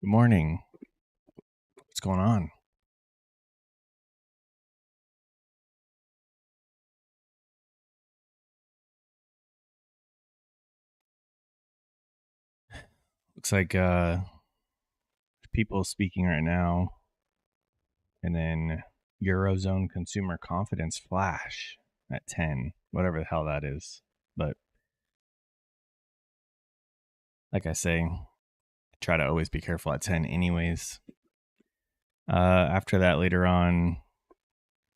Good morning. What's going on? Looks like people speaking right now, and then Eurozone consumer confidence flash at 10, whatever the hell that is. But like I say, try to always be careful at 10 anyways. After that, later on,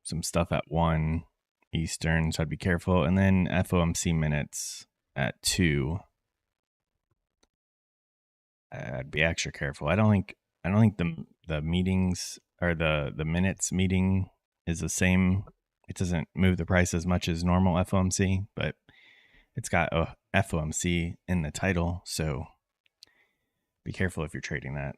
some stuff at 1 Eastern, so I'd be careful. And then FOMC minutes at 2. I'd be extra careful. I don't think the meetings or the minutes meeting is the same. It doesn't move the price as much as normal FOMC, but it's got a FOMC in the title, so be careful if you're trading that.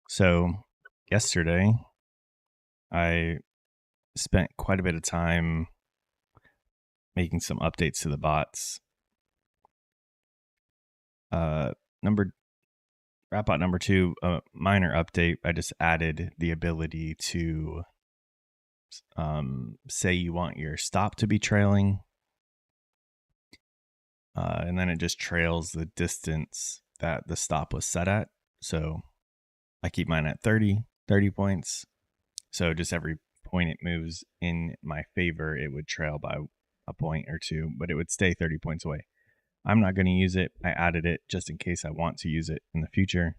So yesterday I spent quite a bit of time making some updates to the bots. Wrap out number 2, a minor update. I just added the ability to say you want your stop to be trailing, and then it just trails the distance that the stop was set at. So I keep mine at 30 points. So just every point it moves in my favor, it would trail by a point or two, but it would stay 30 points away. I'm not going to use it. I added it just in case I want to use it in the future.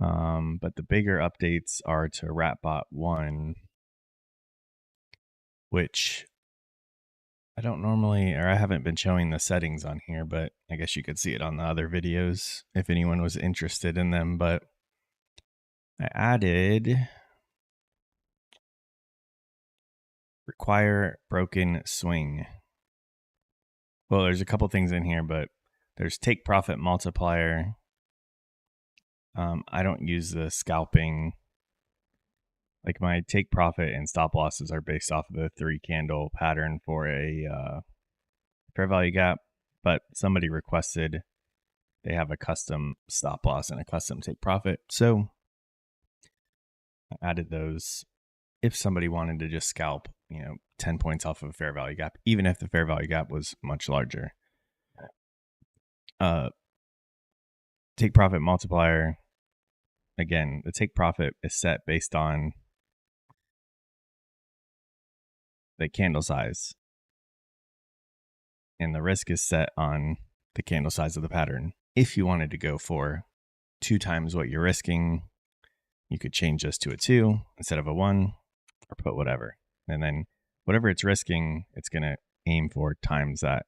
But the bigger updates are to Ratbot 1, which I don't normally, or I haven't been showing the settings on here, but I guess you could see it on the other videos if anyone was interested in them. But I added require broken swing. Well, there's a couple things in here, but there's take profit multiplier. I don't use the scalping. Like my take profit and stop losses are based off of a 3 candle pattern for a fair value gap, but somebody requested they have a custom stop loss and a custom take profit. So I added those if somebody wanted to just scalp, 10 points off of a fair value gap, even if the fair value gap was much larger. Take profit multiplier. Again, the take profit is set based on the candle size, and the risk is set on the candle size of the pattern. If you wanted to go for 2 times what you're risking, you could change this to a 2 instead of a 1, or put whatever. And then whatever it's risking, it's going to aim for times that.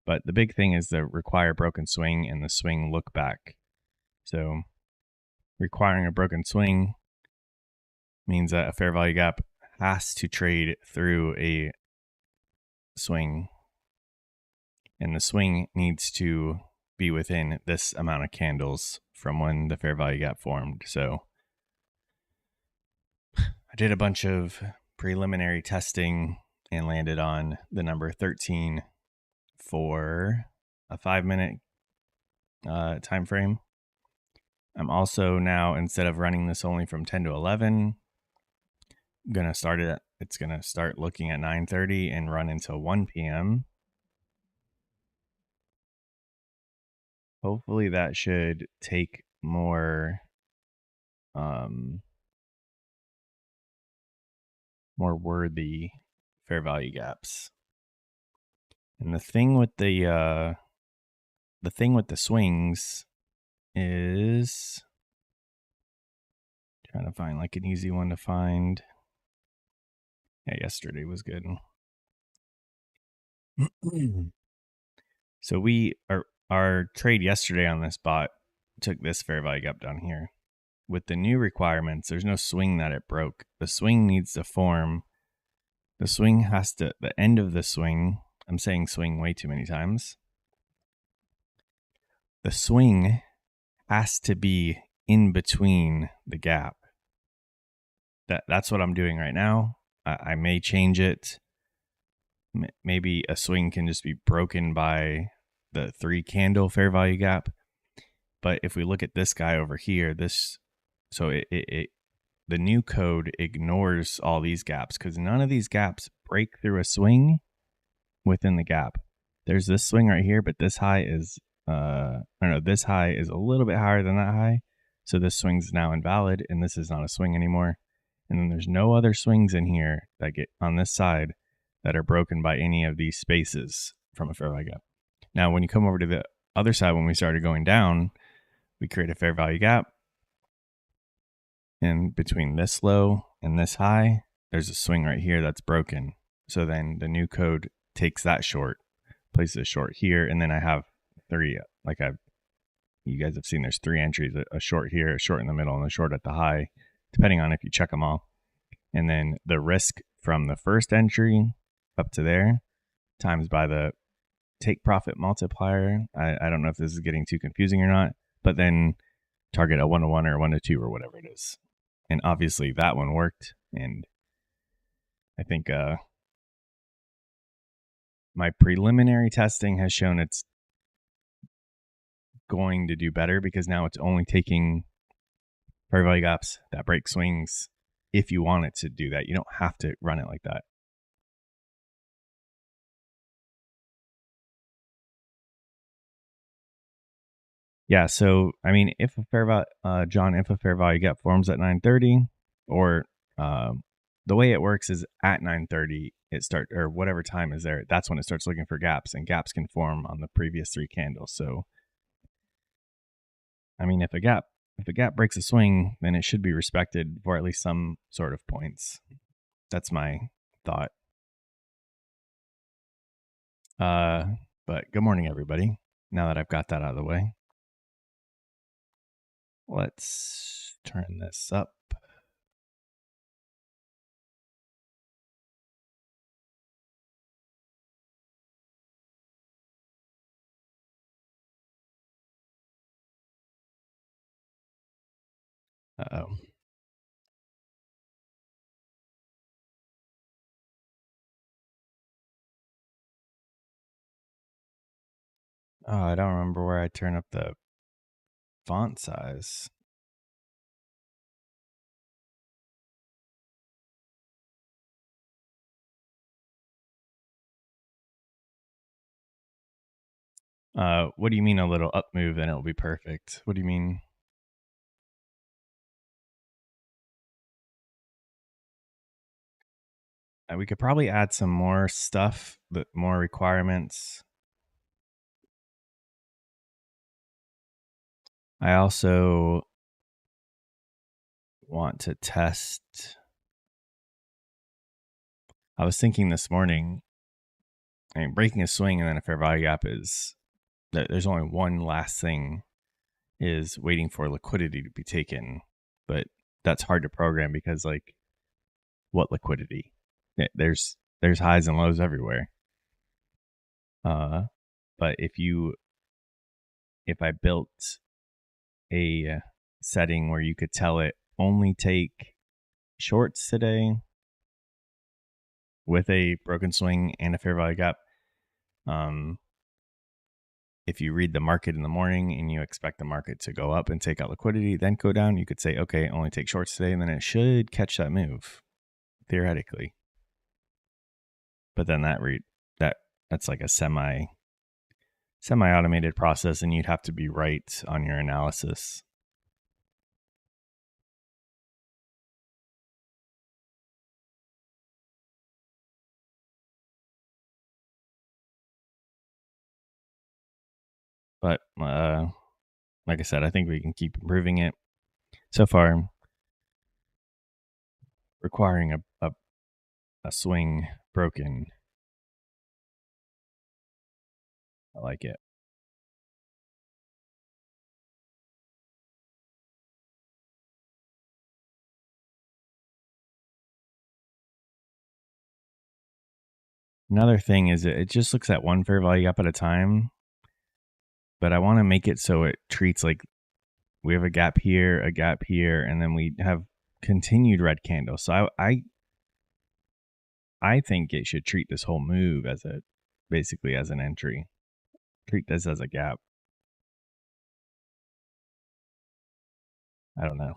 But the big thing is the require broken swing and the swing look back. So requiring a broken swing means that a fair value gap has to trade through a swing, and the swing needs to be within this amount of candles from when the fair value gap formed. So I did a bunch of preliminary testing and landed on the number 13 for a 5-minute time frame. I'm also now, instead of running this only from 10 to 11, I'm gonna start it. It's gonna start looking at 9:30 and run until 1 p.m. Hopefully that should take more worthy fair value gaps. And the thing with the swings is trying to find like an easy one to find. Yeah, yesterday was good. So our trade yesterday on this bot took this fair value gap down here. With the new requirements, there's no swing that it broke. The swing needs to form. The swing has to, the end of the swing, I'm saying swing way too many times. The swing has to be in between the gap. that's what I'm doing right now. I may change it. Maybe a swing can just be broken by the 3 candle fair value gap. But if we look at this guy over here, so the new code ignores all these gaps because none of these gaps break through a swing within the gap. There's this swing right here, but this high is this high is a little bit higher than that high. So this swing's now invalid and this is not a swing anymore. And then there's no other swings in here that get on this side that are broken by any of these spaces from a fair value gap. Now, when you come over to the other side, when we started going down, we create a fair value gap. And between this low and this high, there's a swing right here that's broken. So then the new code takes that short, places a short here, and then I have 3, you guys have seen there's 3 entries, a short here, a short in the middle, and a short at the high, depending on if you check them all. And then the risk from the first entry up to there times by the take profit multiplier. I don't know if this is getting too confusing or not, but then target a 1-to-1 or 1-to-2 or whatever it is. And obviously that one worked. And I think my preliminary testing has shown it's going to do better because now it's only taking fair value gaps that break swings if you want it to do that. You don't have to run it like that. Yeah, so I mean, if a fair value gap forms at 9:30, or the way it works is at 9:30 or whatever time is there. That's when it starts looking for gaps, and gaps can form on the previous 3 candles. So, I mean, if a gap breaks a swing, then it should be respected for at least some sort of points. That's my thought. But good morning, everybody. Now that I've got that out of the way, let's turn this up. Uh-oh. Oh, I don't remember where I turn up the font size. What do you mean a little up move and it'll be perfect? What do you mean? We could probably add some more stuff, more requirements. I also want to test. I was thinking this morning, I mean, breaking a swing and then a fair value gap is, there's only one last thing, is waiting for liquidity to be taken. But that's hard to program because, like, what liquidity? There's highs and lows everywhere. But if I built a setting where you could tell it only take shorts today with a broken swing and a fair value gap, if you read the market in the morning and you expect the market to go up and take out liquidity, then go down, you could say, okay, only take shorts today, and then it should catch that move, theoretically. But then that's like a semi-automated process, and you'd have to be right on your analysis. But like I said, I think we can keep improving it. So far, requiring a swing broken, I like it. Another thing is it just looks at one fair value gap at a time, but I want to make it so it treats like we have a gap here, and then we have continued red candle. So I think it should treat this whole move as basically as an entry. Treat this as a gap. I don't know.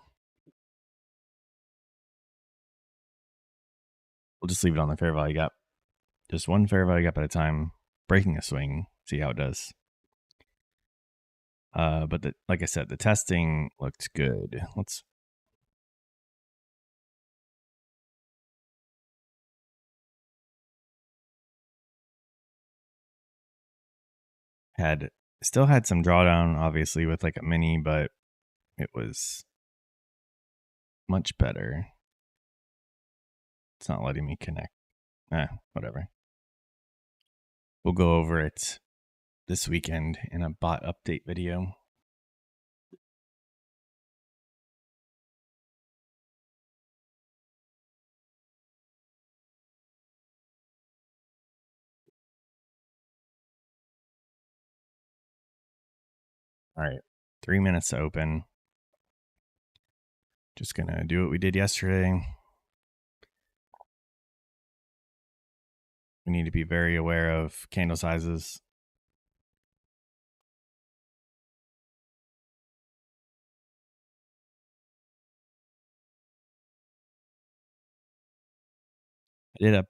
We'll just leave it on the fair value gap. Just one fair value gap at a time, breaking a swing, see how it does. But like I said, the testing looked good. Still had some drawdown, obviously, with like a mini, but it was much better. It's not letting me connect. Whatever. We'll go over it this weekend in a bot update video. All right, 3 minutes to open. Just gonna do what we did yesterday. We need to be very aware of candle sizes. I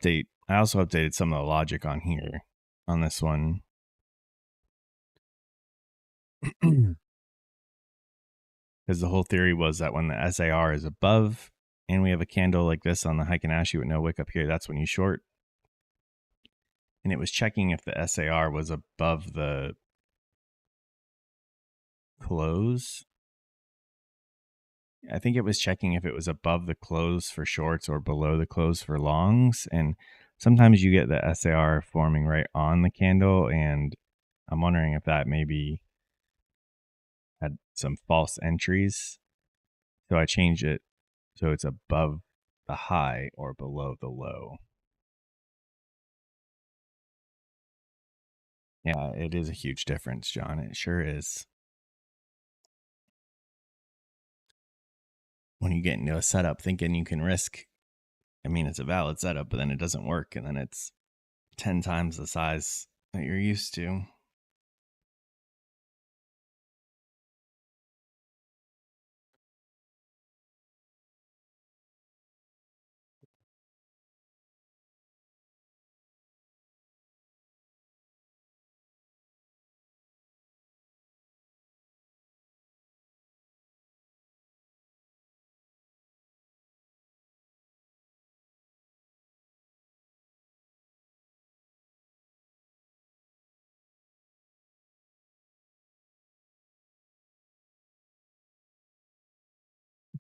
also updated some of the logic on here on this one. Because the whole theory was that when the SAR is above and we have a candle like this on the Heiken Ashi with no wick up here, that's when you short. And it was checking if the SAR was above the close. I think it was checking if it was above the close for shorts or below the close for longs. And sometimes you get the SAR forming right on the candle. And I'm wondering if that maybe had some false entries. So I changed it so it's above the high or below the low. Yeah, it is a huge difference, John. It sure is. When you get into a setup thinking you can risk, it's a valid setup, but then it doesn't work, and then it's 10 times the size that you're used to.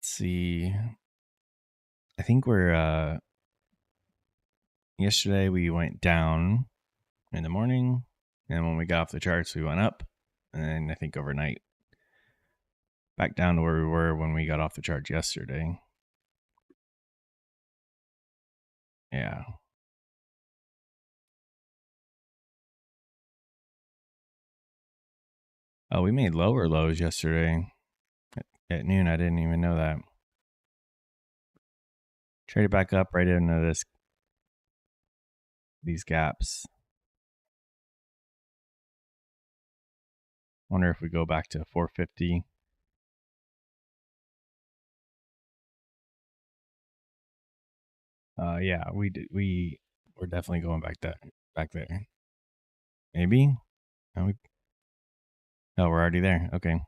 Let's see. I think yesterday we went down in the morning, and when we got off the charts, we went up, and then I think overnight back down to where we were when we got off the charts yesterday. Yeah. Oh, we made lower lows yesterday at noon. I didn't even know that. Traded back up right into these gaps. Wonder if we go back to 450. Yeah, we're definitely going back there. Maybe. Oh, we're already there. Okay.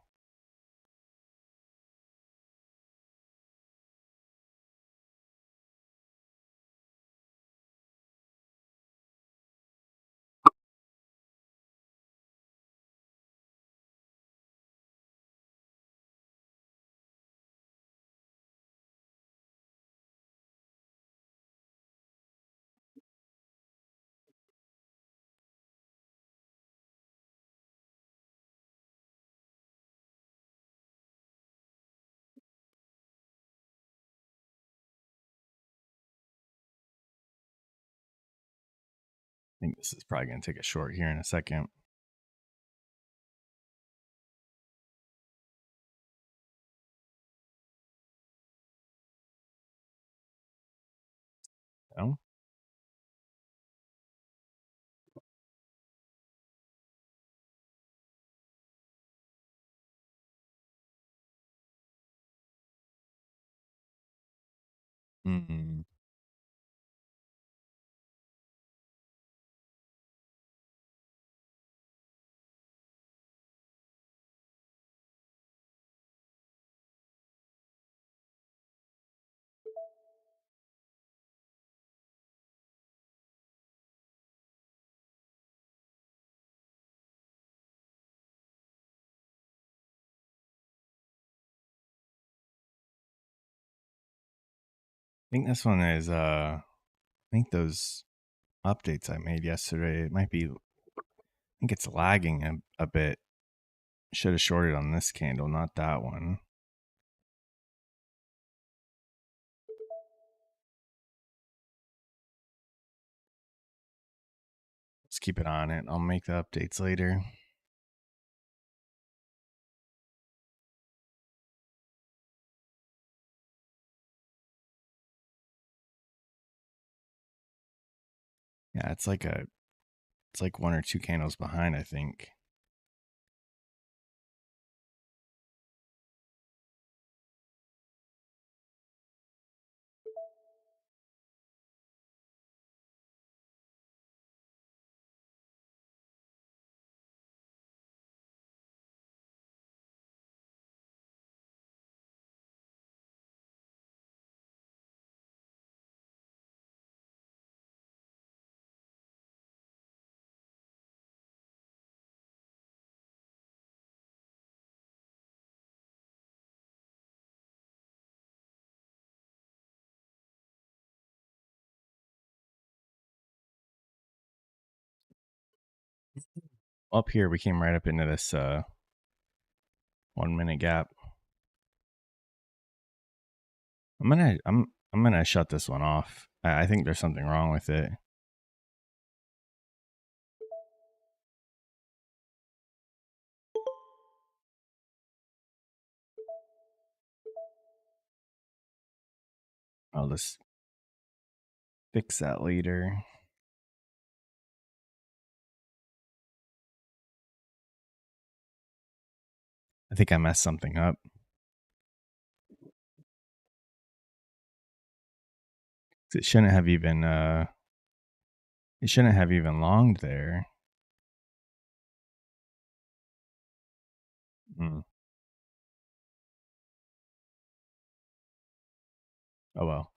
I think this is probably going to take a short here in a second. No? Mm. I think this one is I think those updates I made yesterday, it might be, I think it's lagging a bit. Should have shorted on this candle, not that one. Let's keep it on it. I'll make the updates later. Yeah, it's like one or two candles behind, I think. Up here, we came right up into this 1 minute gap. I'm gonna shut this one off. I think there's something wrong with it. I'll just fix that later. I think I messed something up. It shouldn't have even longed there. Hmm. Oh well.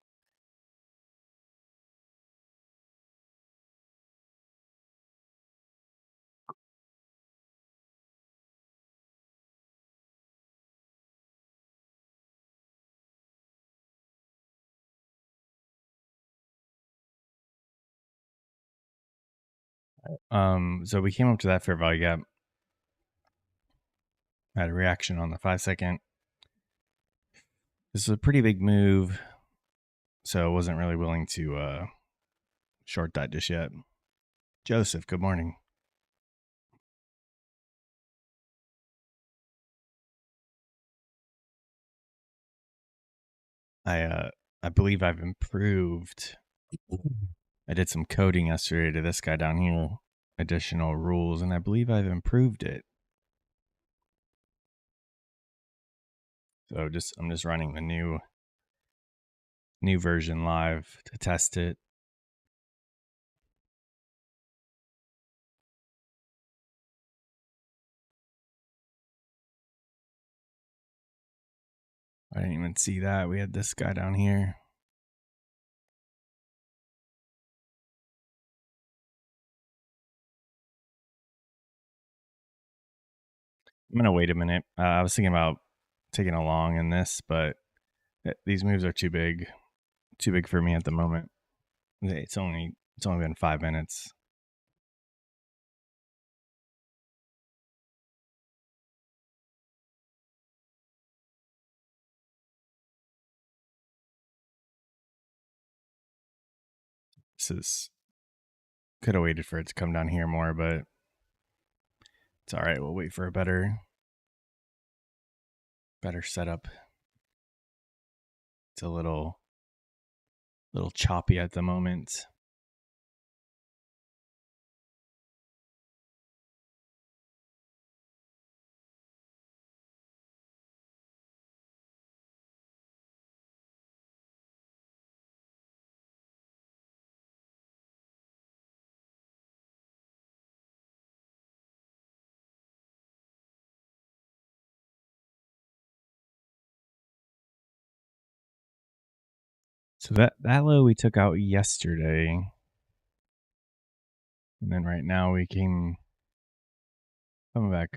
So we came up to that fair value gap. Had a reaction on the 5-second. This is a pretty big move, so I wasn't really willing to short that just yet. Joseph, good morning. I believe I've improved. I did some coding yesterday to this guy down here, additional rules, and I believe I've improved it. So I'm just running the new version live to test it. I didn't even see that. We had this guy down here. I'm gonna wait a minute. I was thinking about taking a long in this, but these moves are too big for me at the moment. It's only been 5 minutes. Could have waited for it to come down here more, but it's all right. We'll wait for a better setup. It's a little little choppy at the moment. So that low we took out yesterday. And then right now we came back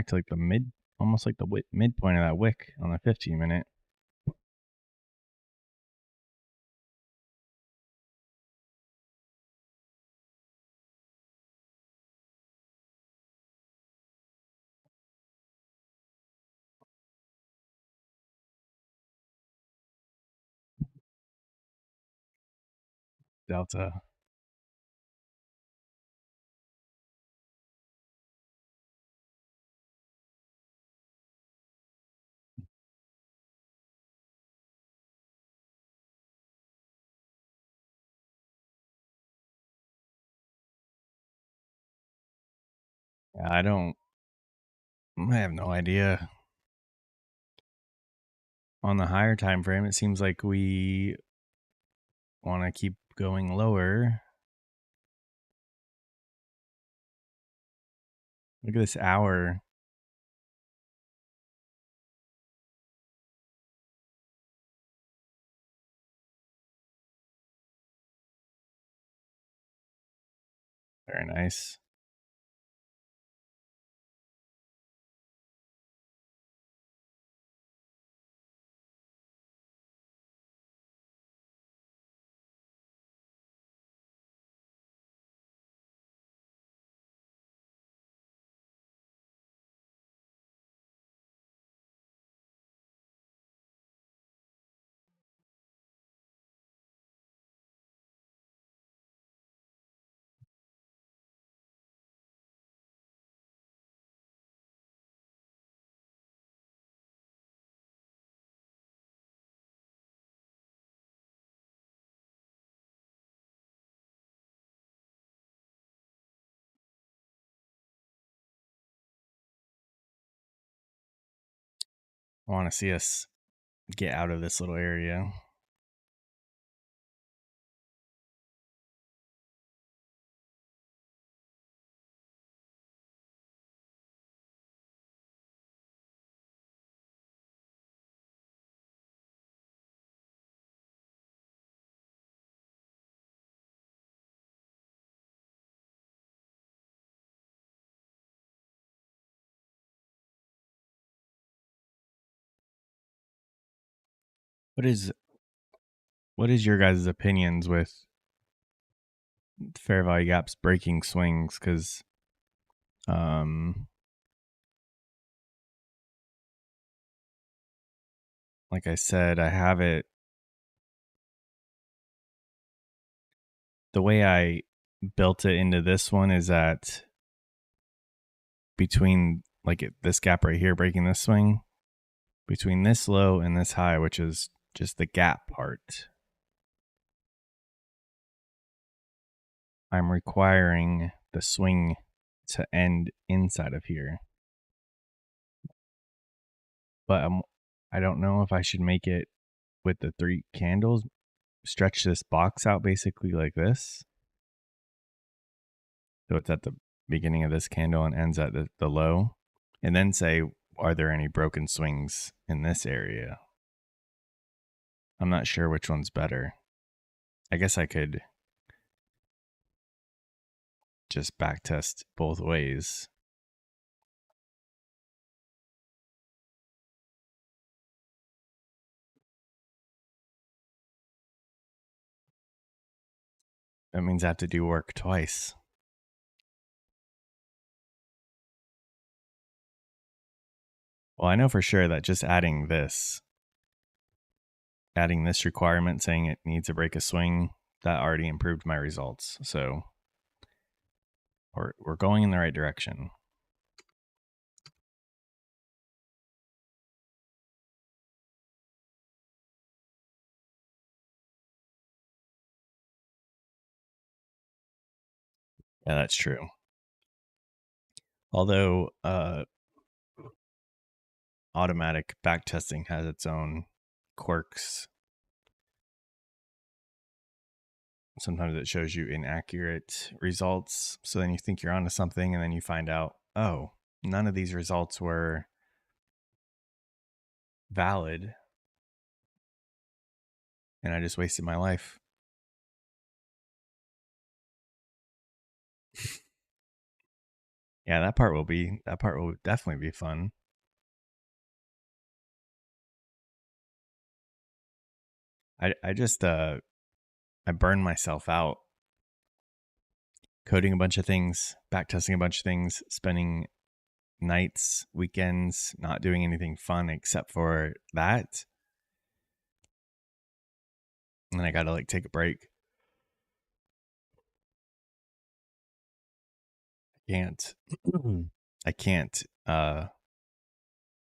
to like the almost like the midpoint of that wick on the 15-minute. Delta. Yeah, I have no idea. On the higher time frame, it seems like we want to keep going lower. Look at this hour. Very nice. I want to see us get out of this little area. What is your guys' opinions with fair value gaps breaking swings? Because like I said, I have it the way I built it into this one is that between this gap right here breaking this swing, between this low and this high, which is just the gap part, I'm requiring the swing to end inside of here. But I don't know if I should make it with the 3 candles, stretch this box out basically like this. So it's at the beginning of this candle and ends at the low. And then say, are there any broken swings in this area? I'm not sure which one's better. I guess I could just back test both ways. That means I have to do work twice. Well, I know for sure that just adding this requirement saying it needs to break a swing, that already improved my results. So we're going in the right direction. Yeah, that's true. Although automatic backtesting has its own quirks. Sometimes it shows you inaccurate results. So then you think you're onto something, and then you find out, oh, none of these results were valid. And I just wasted my life. Yeah, that part will definitely be fun. I just I burned myself out coding a bunch of things, backtesting a bunch of things, spending nights, weekends, not doing anything fun except for that. And then I got to like take a break. I can't. I can't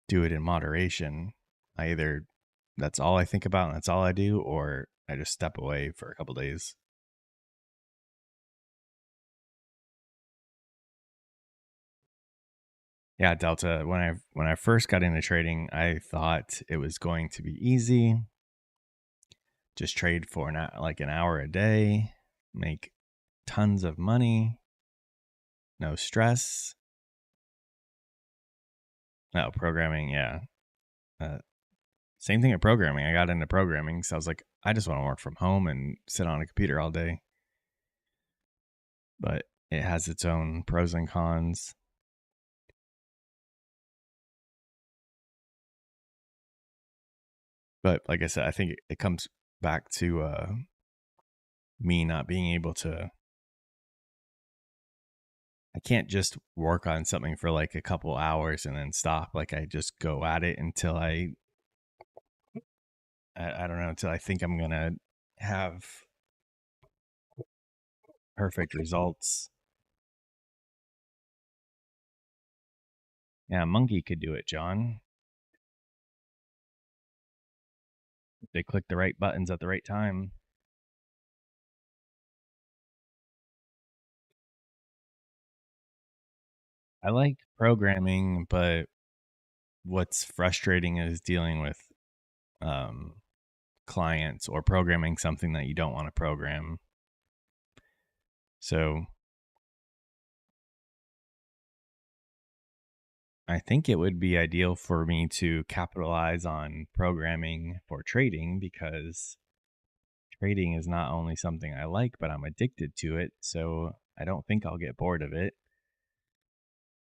do it in moderation. I either that's all I think about and that's all I do, or I just step away for a couple days. Yeah, Delta. When I first got into trading, I thought it was going to be easy. Just trade for an hour a day, make tons of money, no stress. No programming, yeah. Uh, Same thing at programming. I got into programming, so I was like, I just want to work from home and sit on a computer all day. But it has its own pros and cons. But like I said, I think it comes back to me not being able to. I can't just work on something for like a couple hours and then stop. Like I just go at it until I don't know, until I think I'm gonna have perfect results. Yeah, a monkey could do it, John. If they click the right buttons at the right time. I like programming, but what's frustrating is dealing with um, clients or programming something that you don't want to program. So I think it would be ideal for me to capitalize on programming for trading, because trading is not only something I like, but I'm addicted to it. So I don't think I'll get bored of it.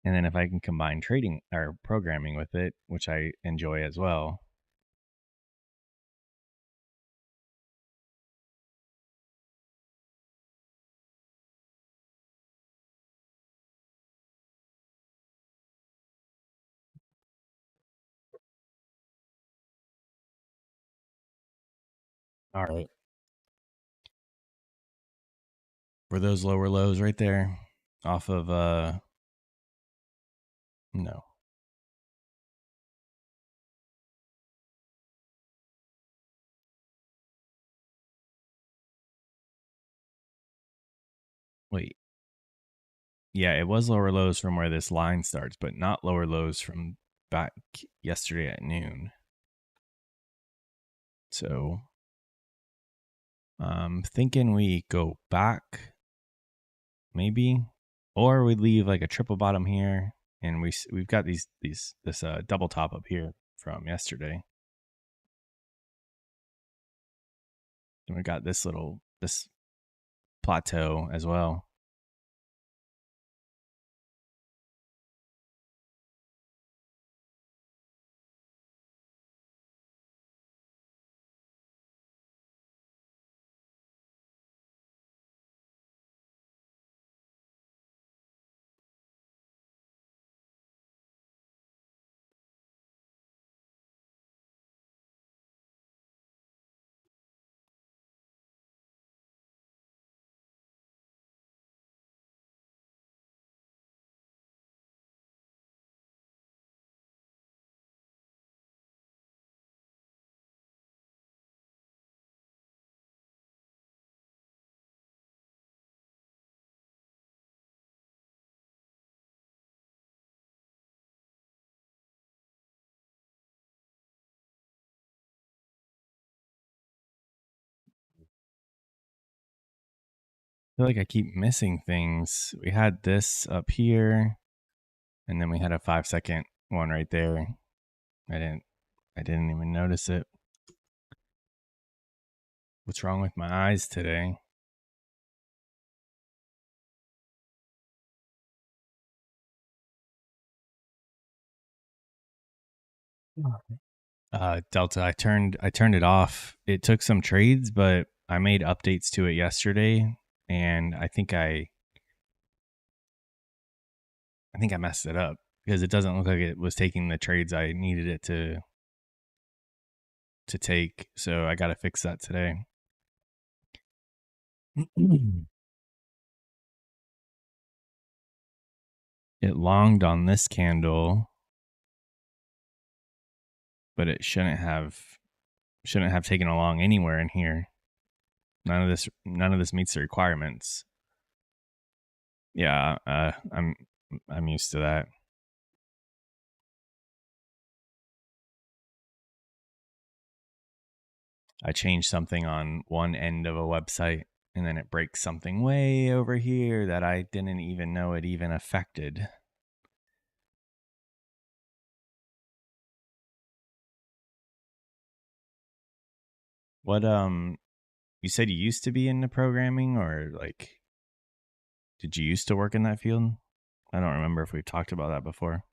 And then if I can combine trading or programming with it, which I enjoy as well. All right. Were those lower lows right there off of no. Wait. Yeah, it was lower lows from where this line starts, but not lower lows from back yesterday at noon. So I'm thinking we go back maybe, or we leave like a triple bottom here, and we've got this double top up here from yesterday. And we got this plateau as well. feel like I keep missing things. We had this up here, and then we had a 5-second one right there. I didn't even notice it. What's wrong with my eyes today? Delta, I turned it off. It took some trades, but I made updates to it yesterday, and I think I messed it up because it doesn't look like it was taking the trades I needed it to take. So I got to fix that today. It longed on this candle, but it shouldn't have taken along anywhere in here. None of this meets the requirements. Yeah, I'm used to that. I changed something on one end of a website, and then it breaks something way over here that I didn't even know it even affected. What you said you used to be into programming, or like did you used to work in that field? I don't remember if we've talked about that before.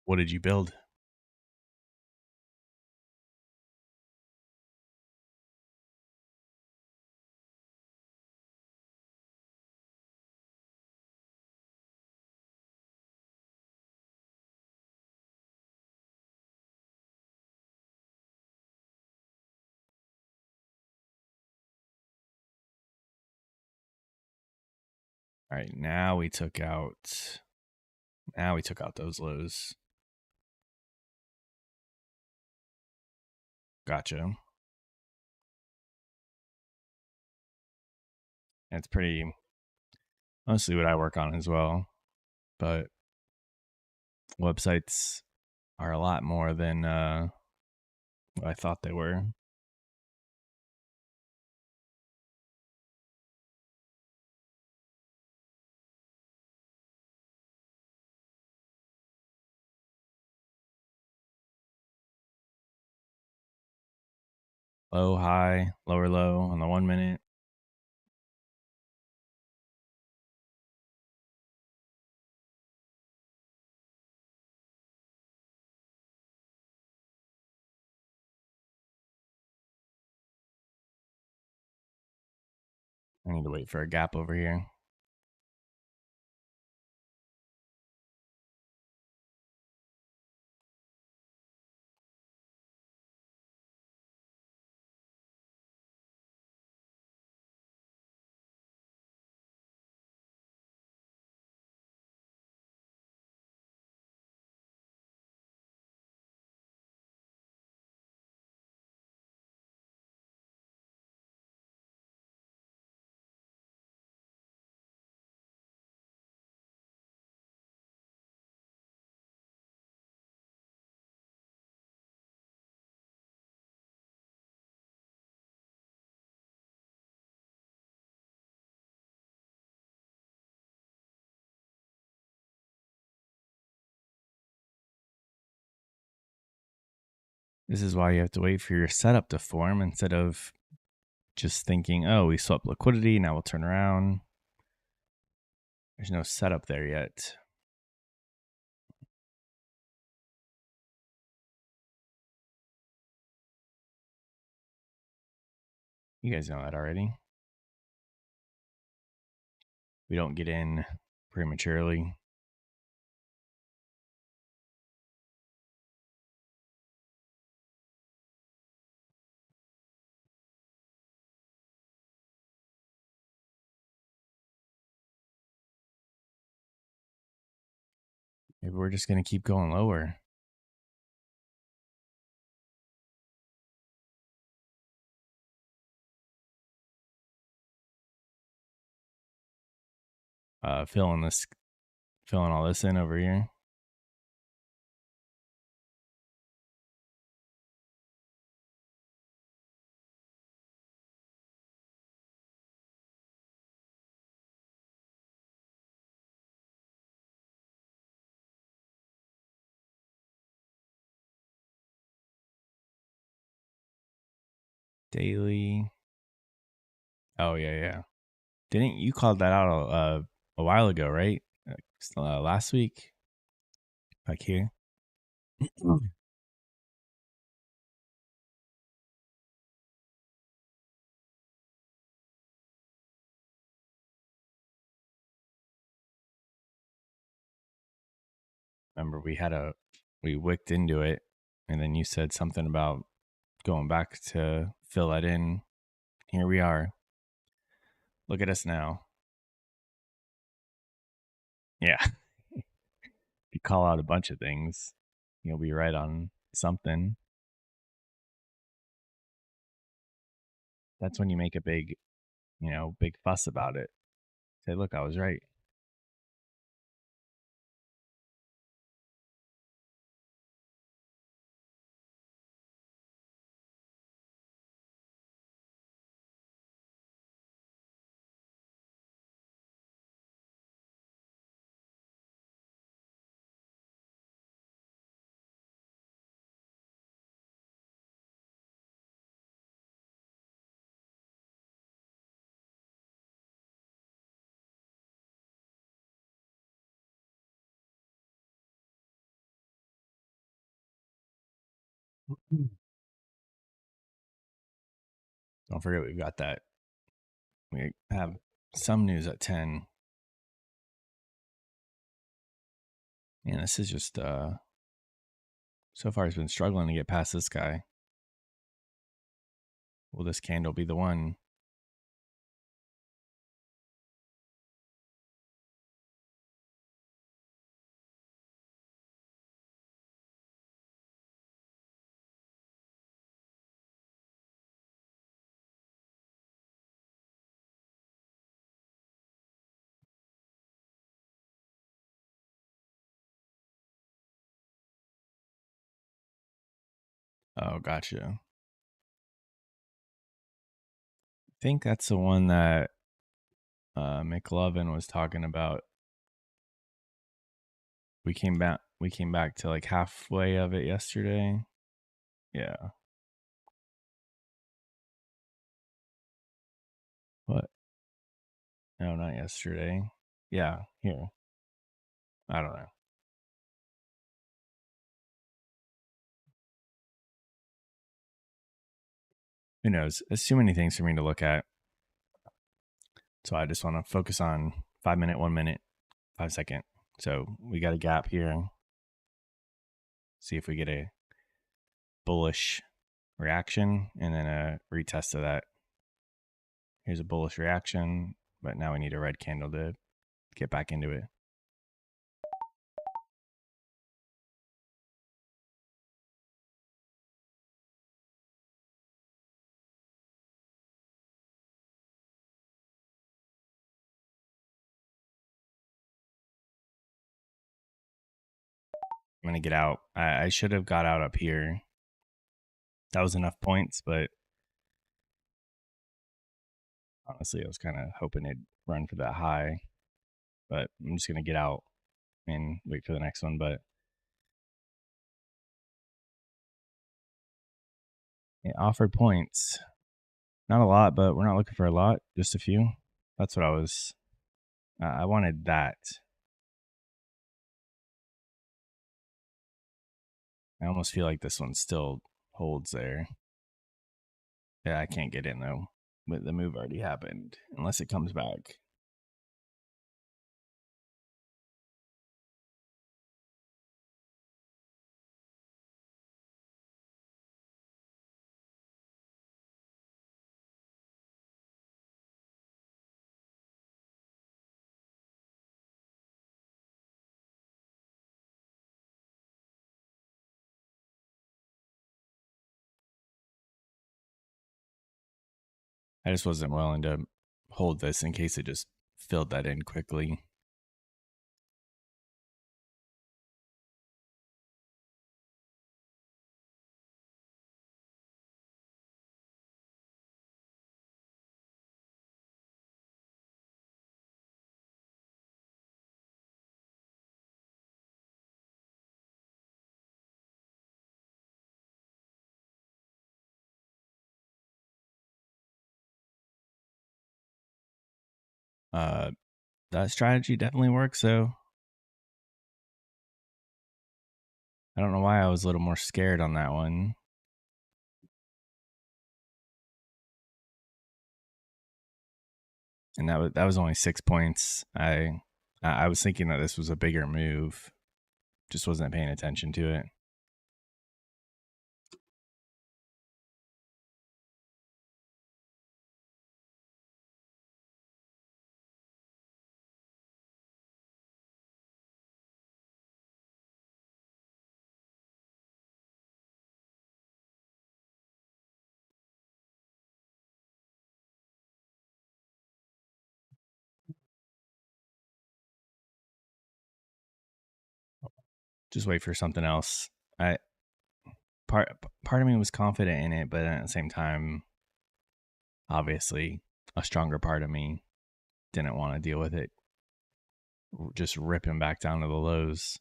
What did you build? All right, now we took out those lows. Gotcha. That's pretty mostly what I work on as well. But websites are a lot more than what I thought they were. Low, high, lower, low on the 1 minute. I need to wait for a gap over here. This is why you have to wait for your setup to form instead of just thinking, oh, we swept liquidity, now we'll turn around. There's no setup there yet. You guys know that already. We don't get in prematurely. Maybe we're just going to keep going lower. filling all this in over here. Daily. Oh yeah. Didn't you call that out a while ago, right? Last week, like here. Remember, we wicked into it, and then you said something about going back to fill that in. Here we are. Look at us now. Yeah. You call out a bunch of things, you'll be right on something. That's when you make a big fuss about it. Say, look, I was right. Don't forget, we've got that. We have some news at 10. And this is just, so far, he's been struggling to get past this guy. Will this candle be the one? Oh, gotcha. I think that's the one that McLovin was talking about. We came back. We came back to like halfway of it yesterday. Yeah. What? No, not yesterday. Yeah, here. I don't know. Who knows? There's too many things for me to look at. So I just want to focus on 5 minute, 1 minute, 5 second. So we got a gap here. See if we get a bullish reaction and then a retest of that. Here's a bullish reaction, but now we need a red candle to get back into it. I'm going to get out. I should have got out up here. That was enough points, but honestly, I was kind of hoping it'd run for that high. But I'm just going to get out and wait for the next one. But it offered points. Not a lot, but we're not looking for a lot. Just a few. That's what I wanted that. I almost feel like this one still holds there. Yeah, I can't get in though. But the move already happened. Unless it comes back. I just wasn't willing to hold this in case it just filled that in quickly. That strategy definitely works. So I don't know why I was a little more scared on that one. And that was only 6 points. I was thinking that this was a bigger move. Just wasn't paying attention to it. Just wait for something else. I part of me was confident in it, but at the same time, obviously, a stronger part of me didn't want to deal with it. Just ripping back down to the lows.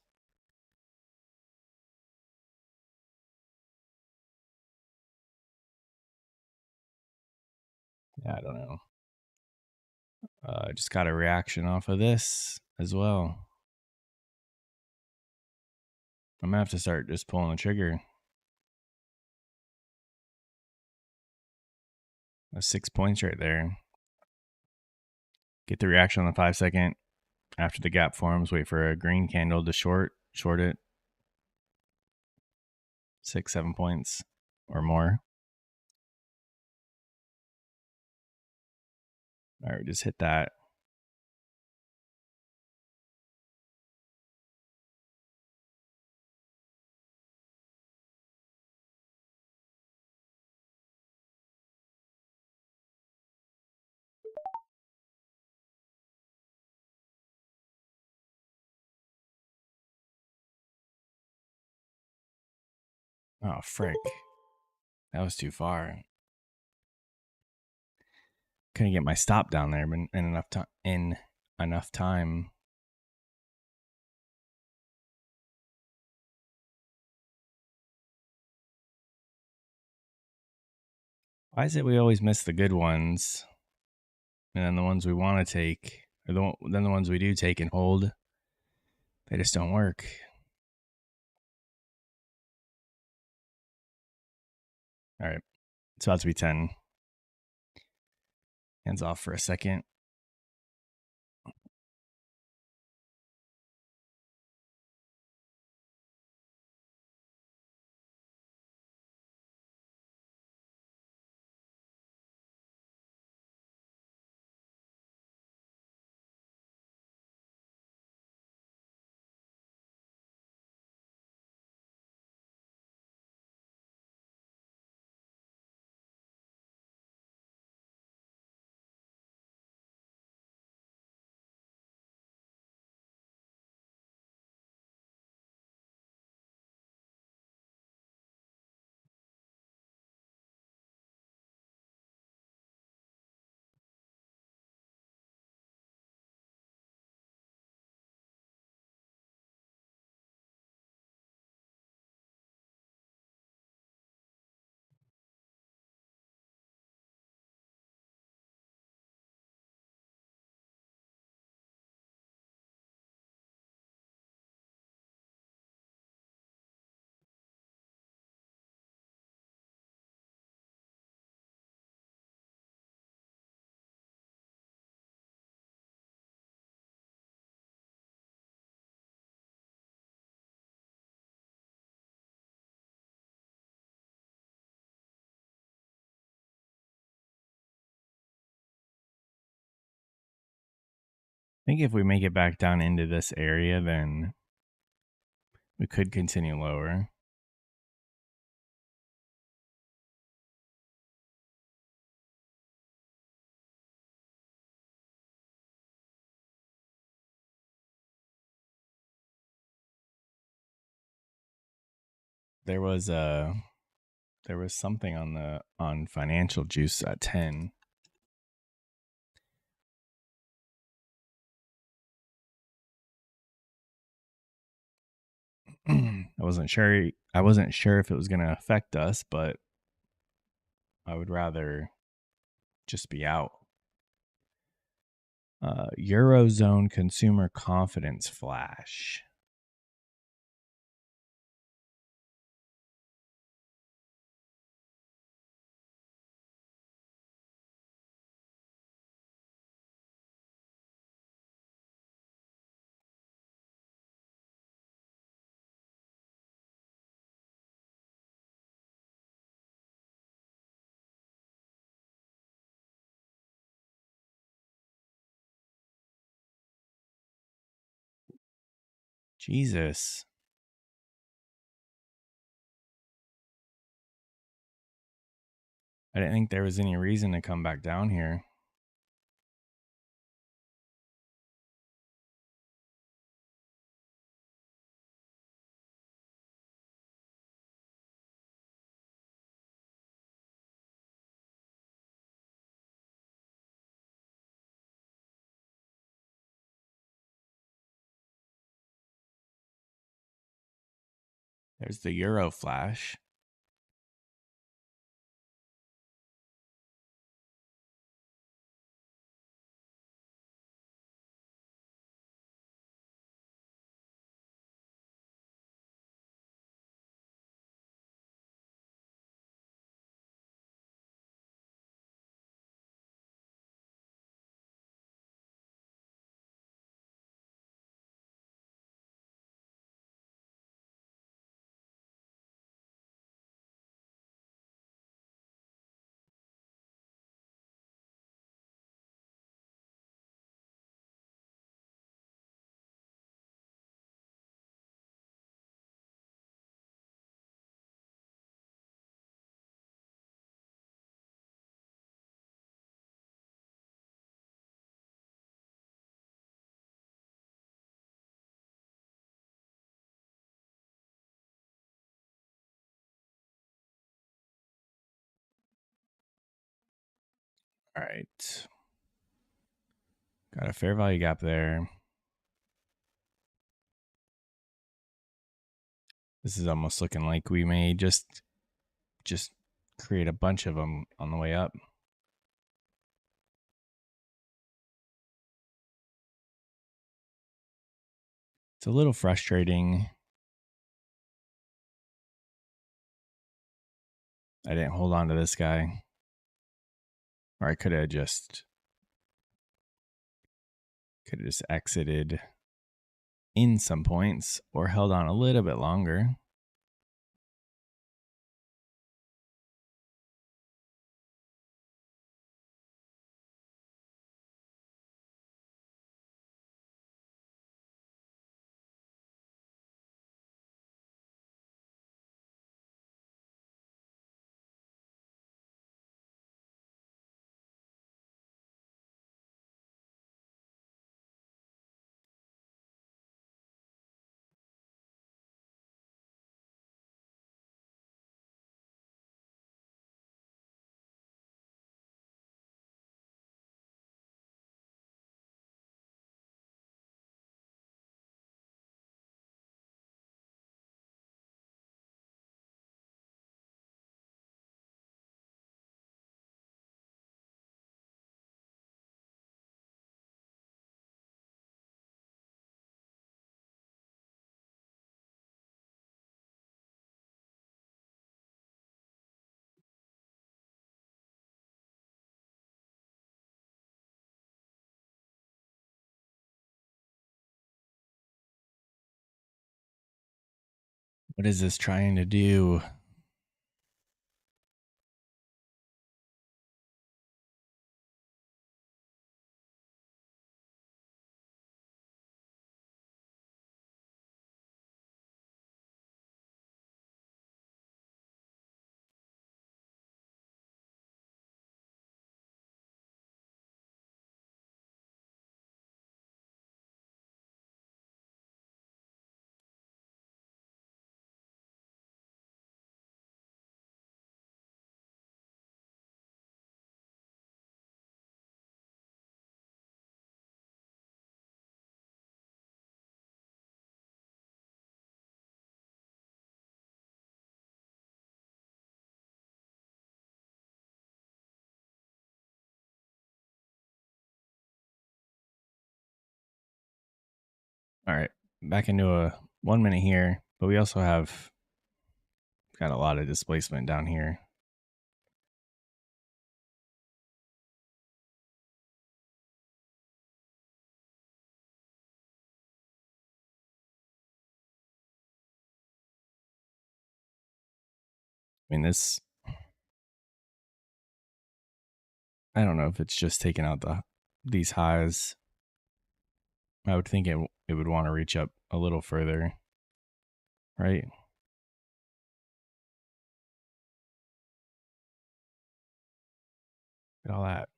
Yeah, I don't know. Just got a reaction off of this as well. I'm gonna have to start just pulling the trigger. That's 6 points right there. Get the reaction on the 5 second. After the gap forms, wait for a green candle to short it. 6, 7 points or more. All right, just hit that. Oh, frick. That was too far. Couldn't get my stop down there in enough time. Why is it we always miss the good ones, and then the ones we want to take, or then the ones we do take and hold, they just don't work. All right, it's about to be 10. Hands off for a second. I think if we make it back down into this area, then we could continue lower. There was something on financial juice at 10. I wasn't sure if it was going to affect us, but I would rather just be out. Eurozone consumer confidence flash. Jesus. I didn't think there was any reason to come back down here. There's the Euro flash. All right. Got a fair value gap there. This is almost looking like we may just create a bunch of them on the way up. It's a little frustrating. I didn't hold on to this guy. Or I could have just exited in some points or held on a little bit longer. What is this trying to do? All right, back into a 1 minute here, but we also have got a lot of displacement down here. I mean, I don't know if it's just taking out these highs. I would think it would want to reach up a little further, right? Look at all that.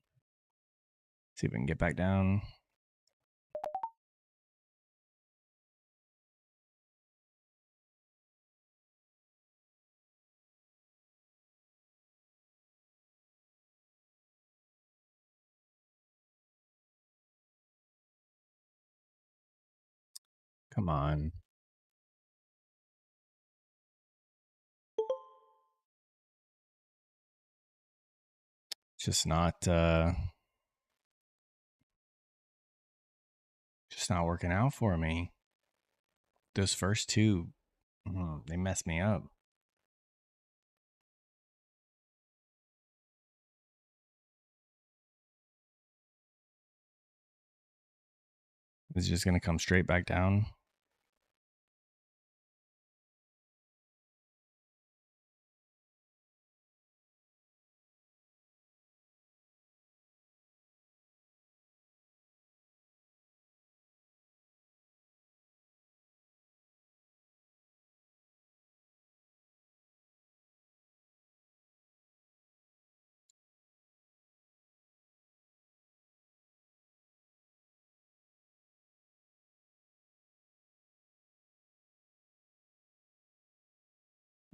See if we can get back down. Come on. It's just not working out for me. Those first two, they messed me up. It's just going to come straight back down.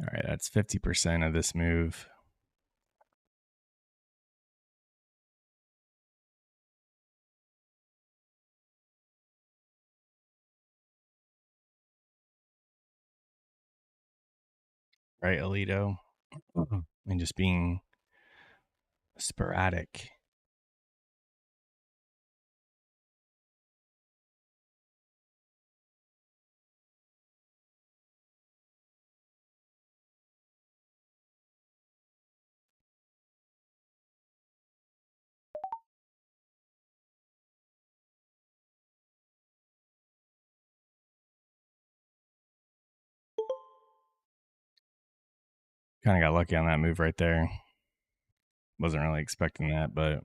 All right, that's 50% of this move. Right, Alito? And just being sporadic. Kind of got lucky on that move right there. Wasn't really expecting that, but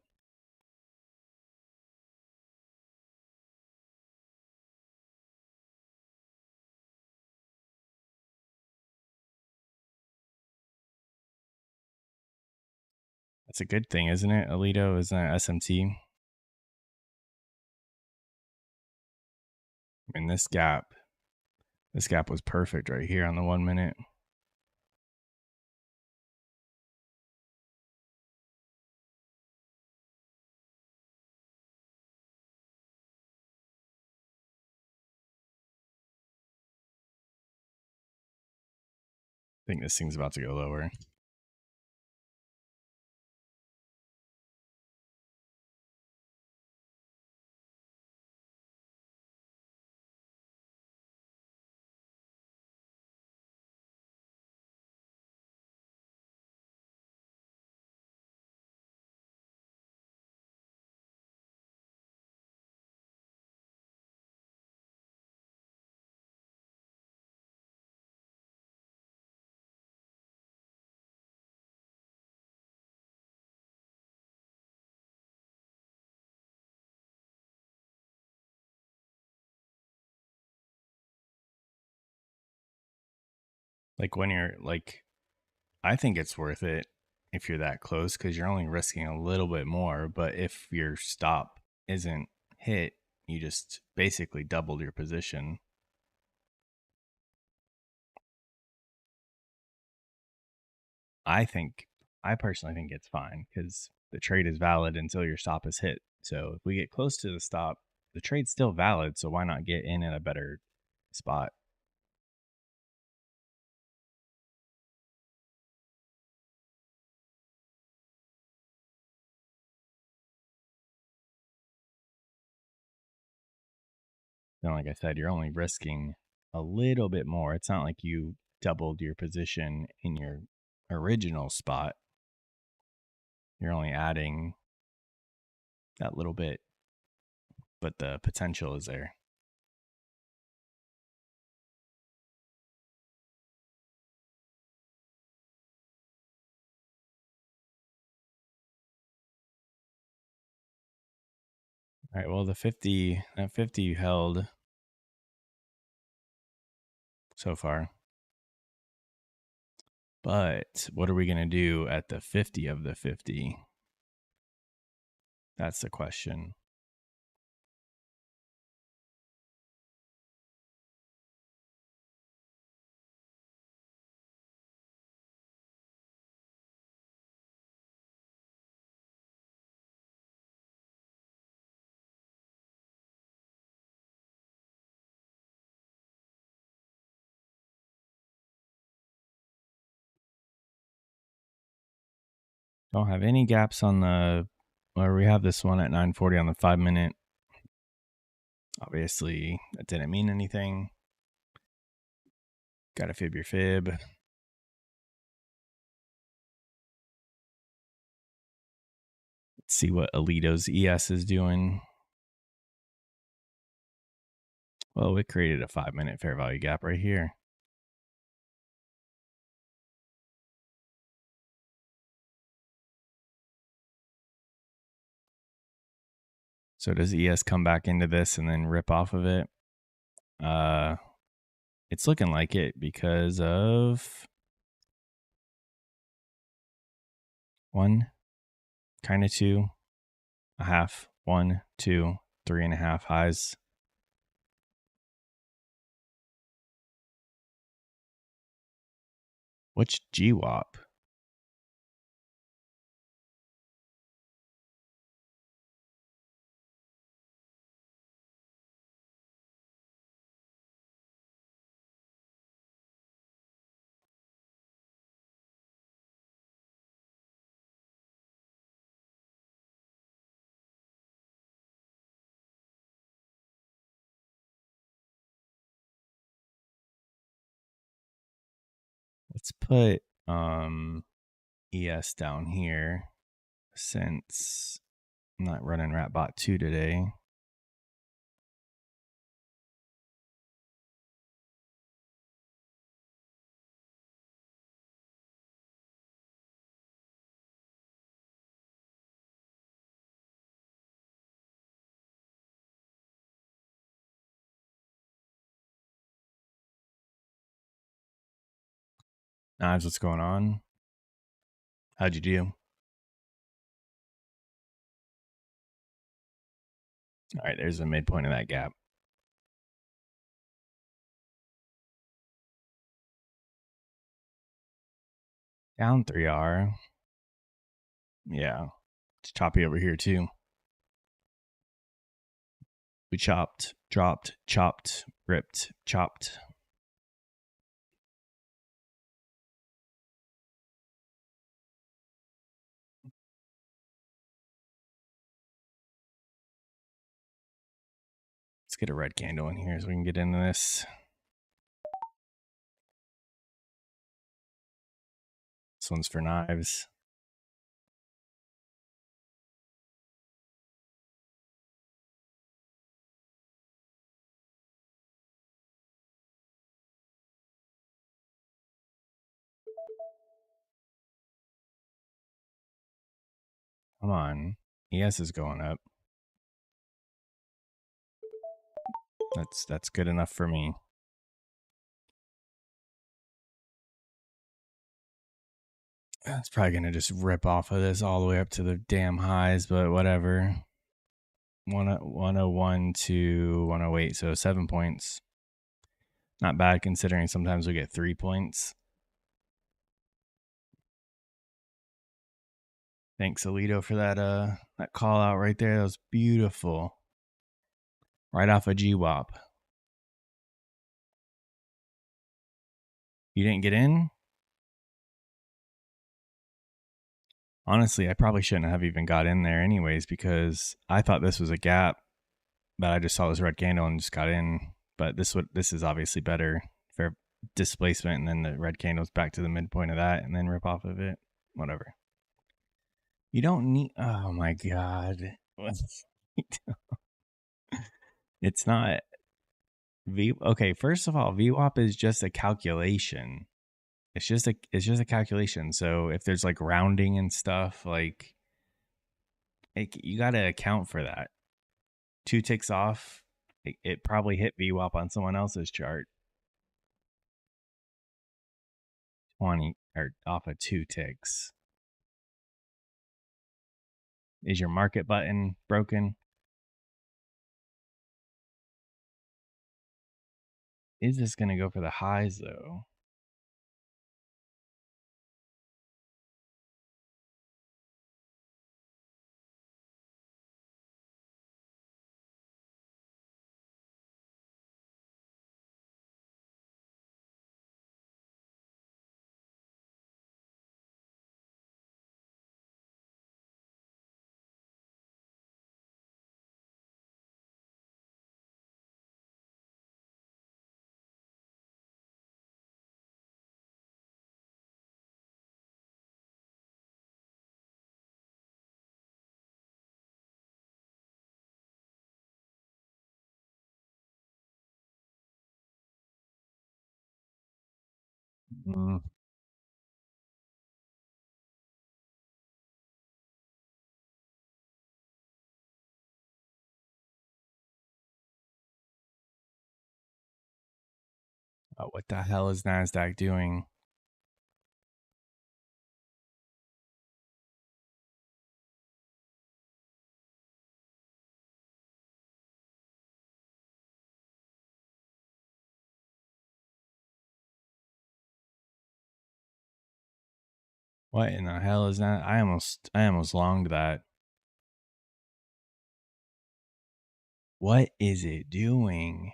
that's a good thing, isn't it? Alito is an SMT. I mean, this gap was perfect right here on the 1 minute. I think this thing's about to go lower. Like when you're like, I think it's worth it if you're that close because you're only risking a little bit more. But if your stop isn't hit, you just basically doubled your position. I personally think it's fine because the trade is valid until your stop is hit. So if we get close to the stop, the trade's still valid. So why not get in at a better spot? then like I said, you're only risking a little bit more. It's not like you doubled your position in your original spot. You're only adding that little bit, but the potential is there. All right, well, that 50 held so far. But what are we going to do at the 50 of the 50? That's the question. Don't have any gaps on the, or we have this one at 940 on the 5-minute. Obviously, that didn't mean anything. Got to fib your fib. Let's see what Alito's ES is doing. Well, we created a 5-minute fair value gap right here. So does ES come back into this and then rip off of it? It's looking like it because of one, kind of two, a half, 1, 2, 3.5 highs. Which GWAP? Let's put ES down here since I'm not running Ratbot 2 today. Knives, what's going on? How'd you do? All right, there's the midpoint of that gap. Down 3R. Yeah. It's choppy over here too. We chopped, dropped, chopped, ripped, chopped. Let's get a red candle in here so we can get into this. This one's for knives. Come on. ES is going up. That's good enough for me. It's probably going to just rip off of this all the way up to the damn highs, but whatever. 101 to 108, so 7 points. Not bad considering sometimes we get 3 points. Thanks, Alito, for that call out right there. That was beautiful. Right off a GWAP. You didn't get in? Honestly, I probably shouldn't have even got in there anyways because I thought this was a gap but I just saw this red candle and just got in. But this is obviously better for displacement, and then the red candle's back to the midpoint of that, and then rip off of it. Whatever. You don't need. Oh my god. It's not V. Okay, first of all, VWAP is just a calculation. It's just a calculation. So if there's like rounding and stuff, like you got to account for that. 2 ticks off, it probably hit VWAP on someone else's chart. 20 or off of 2 ticks. Is your market button broken? Is this going to go for the highs though? Mm. Oh, what the hell is Nasdaq doing? What in the hell is that? I almost longed that. What is it doing?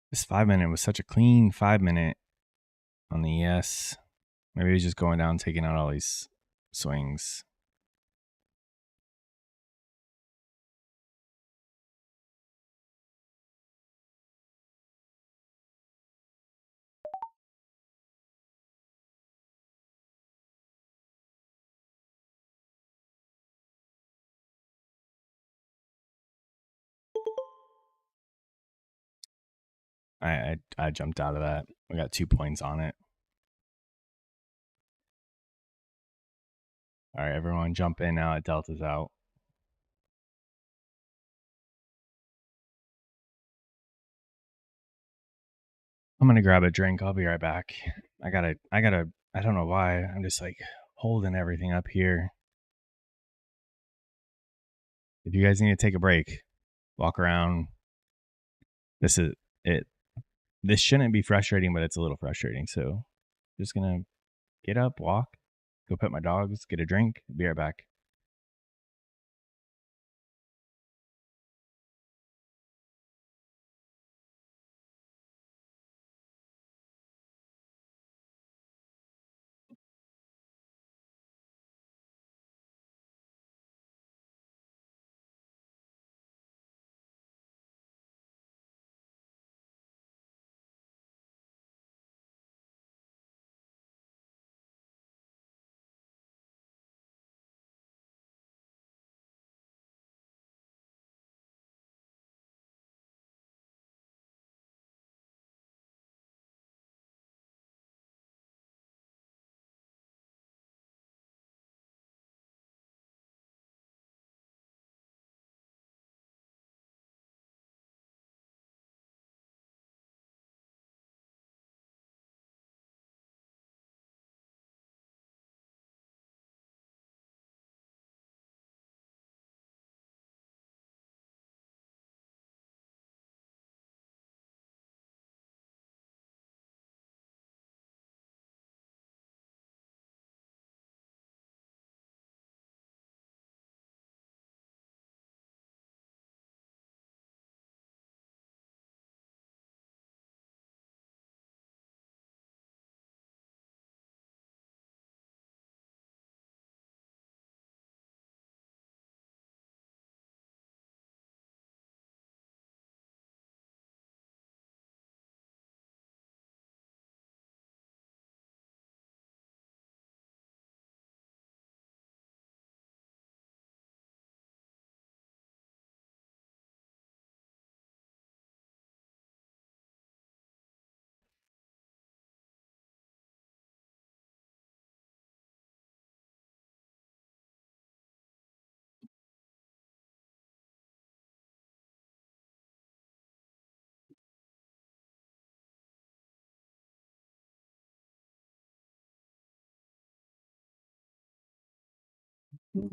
This 5 minute was such a clean 5 minute on the ES. Maybe he's just going down, taking out all these swings. I jumped out of that. We got 2 points on it. All right, everyone, jump in now. Delta's out. I'm gonna grab a drink. I'll be right back. I don't know why. I'm just like holding everything up here. If you guys need to take a break, walk around. This is it. This shouldn't be frustrating, but it's a little frustrating. So just gonna get up, walk, go pet my dogs, get a drink, be right back. All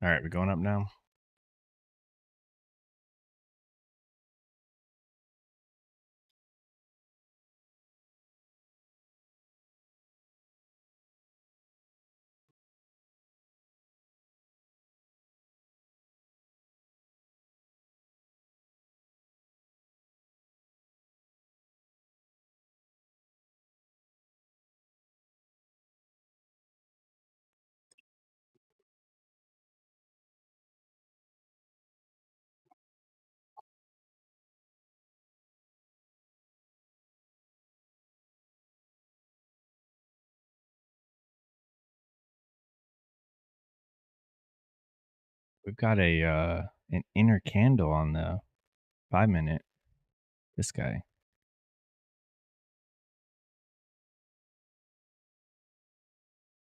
right, we're going up now. We've got a an inner candle on the 5-minute. This guy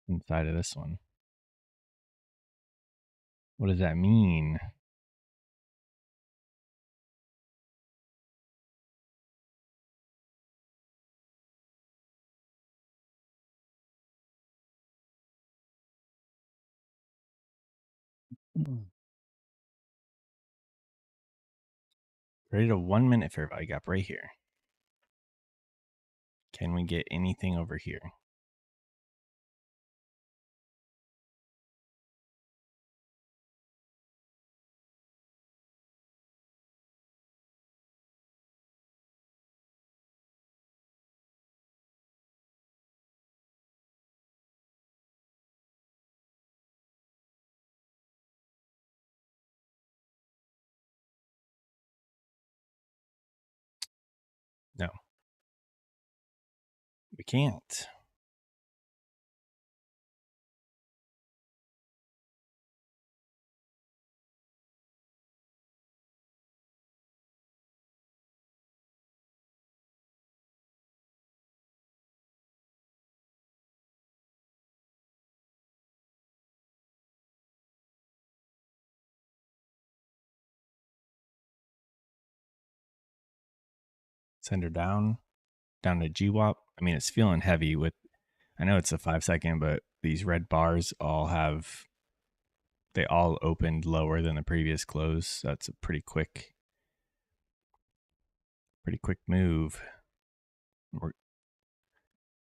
inside of this one. What does that mean? Ready to 1-minute fair value gap right here. Can we get anything over here? No, we can't. Send her down to GWAP. I mean, it's feeling heavy with, I know it's a 5-second, but these red bars they all opened lower than the previous close. So that's a pretty quick move. We're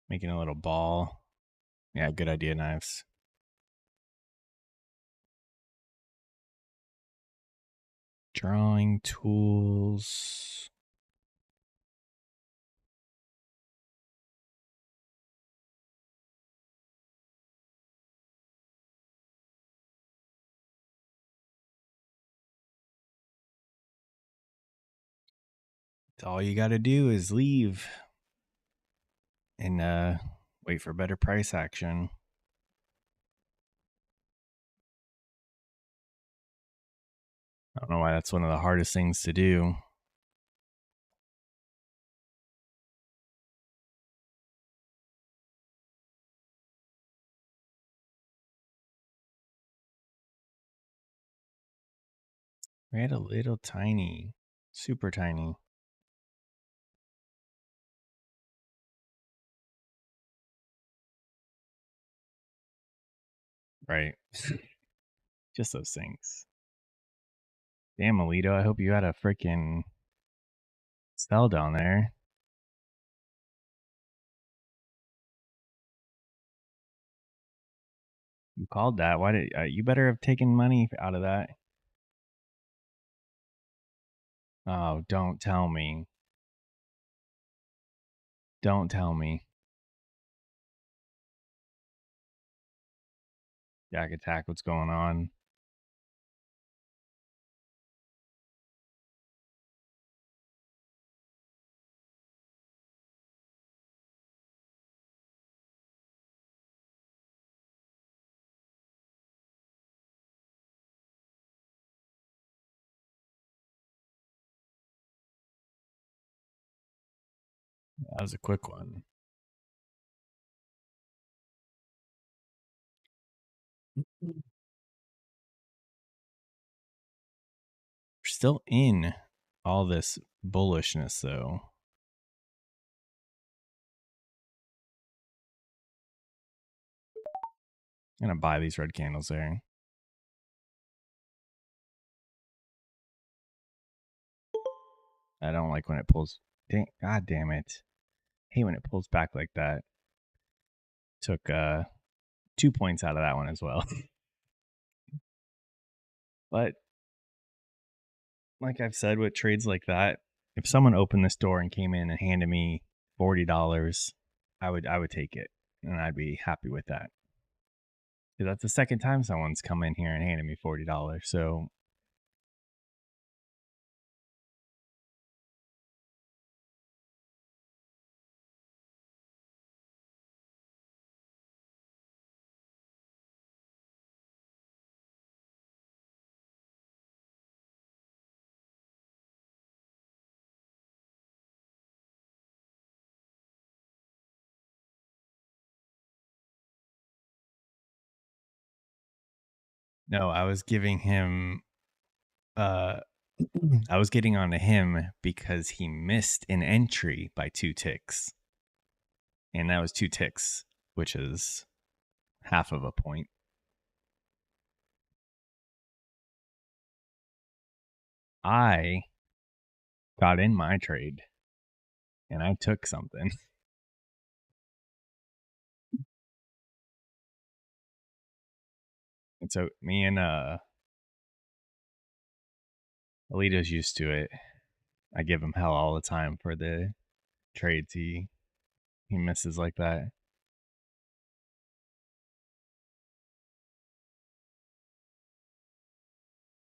making a little ball. Yeah, good idea, Knives. Drawing tools. All you got to do is leave and wait for better price action. I don't know why that's one of the hardest things to do. We had a little tiny, super tiny. Right. Just those things. Damn, Alito, I hope you had a freaking cell down there. You called that. Why did you better have taken money out of that? Oh, don't tell me. Don't tell me. Jack attack, what's going on? That was a quick one. We're still in all this bullishness, though. I'm gonna buy these red candles there. I don't like when it pulls. God damn it! I hate when it pulls back like that. Took 2 points out of that one as well. But like I've said with trades like that, if someone opened this door and came in and handed me $40, I would take it and I'd be happy with that. Because that's the second time someone's come in here and handed me $40. So no, I was giving him I was getting on to him because he missed an entry by 2 ticks. And that was 2 ticks, which is half of a point. I got in my trade and I took something. And so me and Alito's used to it. I give him hell all the time for the trades he misses like that.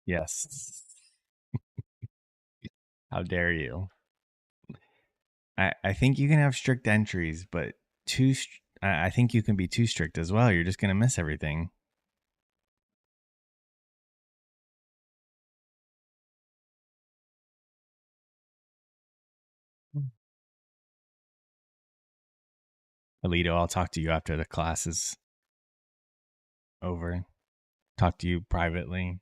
Yes. How dare you? I think you can have strict entries, but I think you can be too strict as well. You're just gonna miss everything. Alito, I'll talk to you after the class is over. Talk to you privately.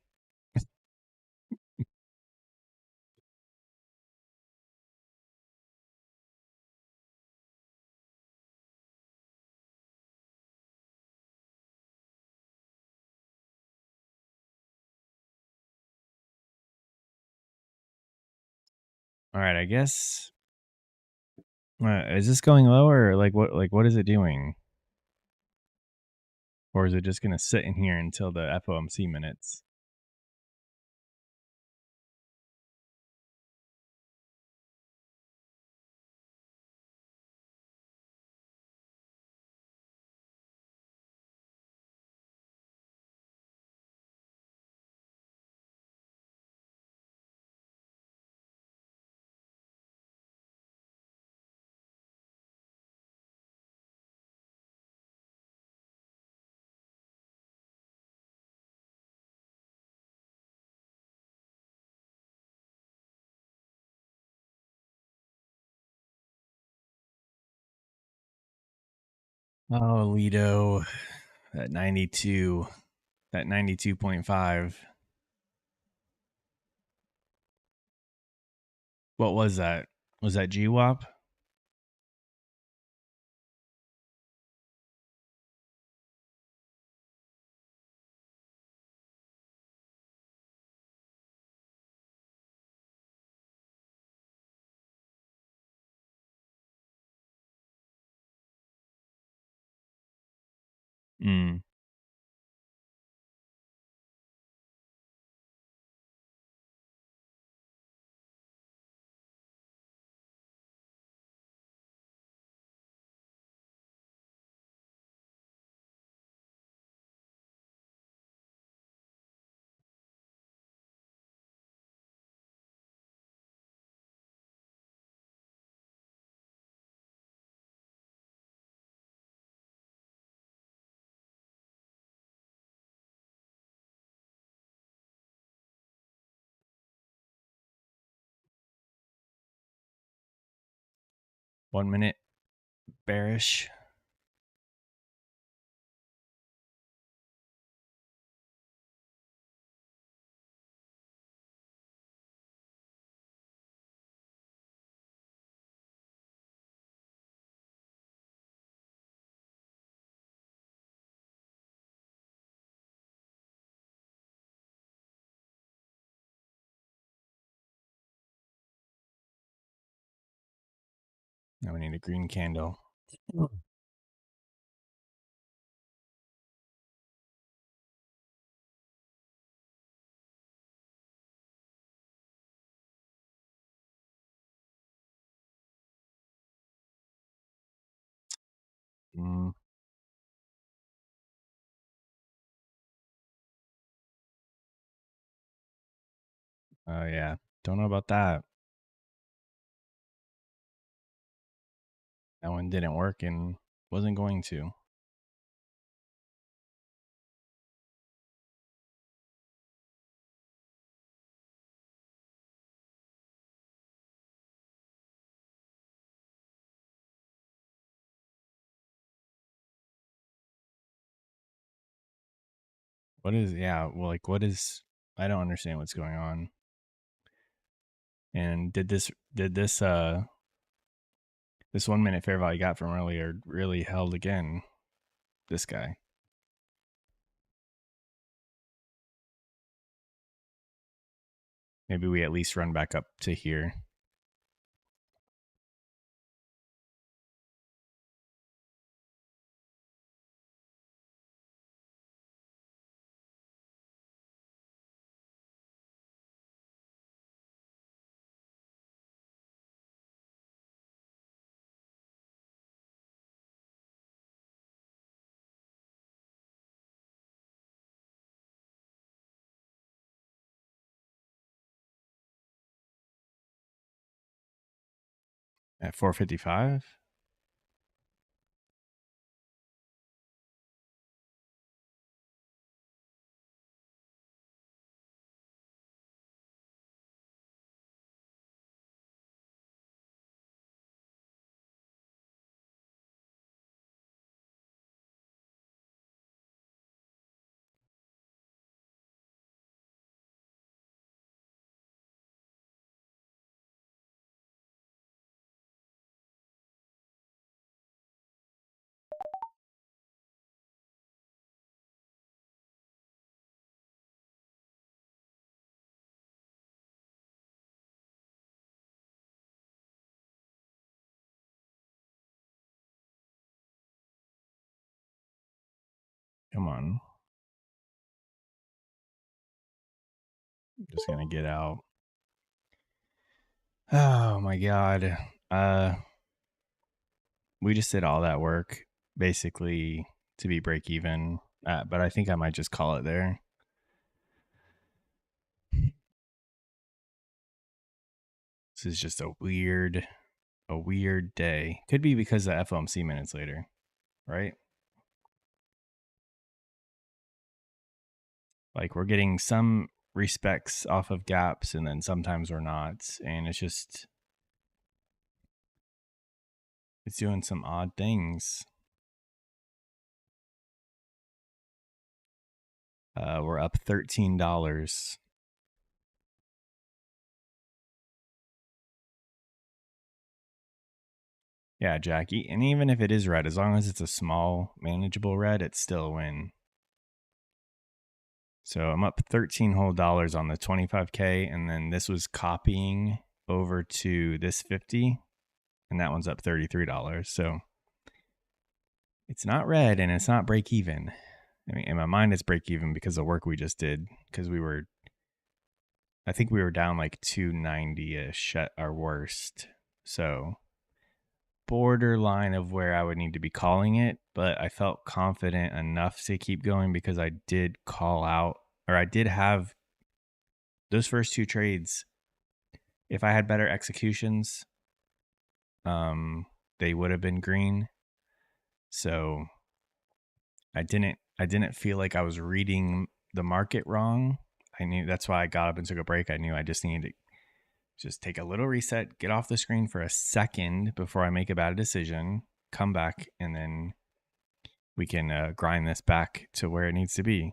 All right, I guess. Is this going lower? Or like what? Like what is it doing? Or is it just gonna sit in here until the FOMC minutes? Oh, Alito, that 92, that 92.5. What was that? Was that GWAP? Mm. One minute bearish. Now we need a green candle. Mm, oh yeah, don't know about that. That one didn't work and wasn't going to. What is, yeah, well, like, what is, I don't understand what's going on. And this 1 minute fair value gap from earlier really held again, this guy. Maybe we at least run back up to here. At 455. Come on. I'm just gonna get out. Oh my god. Uh we just did all that work basically to be break even. But I think I might just call it there. This is just a weird day. Could be because of FOMC minutes later, right? Like we're getting some respects off of gaps and then sometimes we're not. And it's doing some odd things. We're up $13. Yeah, Jackie. And even if it is red, as long as it's a small, manageable red, it's still a win. So I'm up 13 whole dollars on the 25K. And then this was copying over to this 50. And that one's up $33. So it's not red and it's not break even. I mean, in my mind, it's break even because of the work we just did. Because I think we were down like 290 ish at our worst. So borderline of where I would need to be calling it, but I felt confident enough to keep going because I did call out, or I did have those first two trades. If I had better executions, they would have been green. So I didn't feel like I was reading the market wrong. I knew that's why I got up and took a break. I knew I just needed to just take a little reset, get off the screen for a second before I make a bad decision, come back, and then we can grind this back to where it needs to be.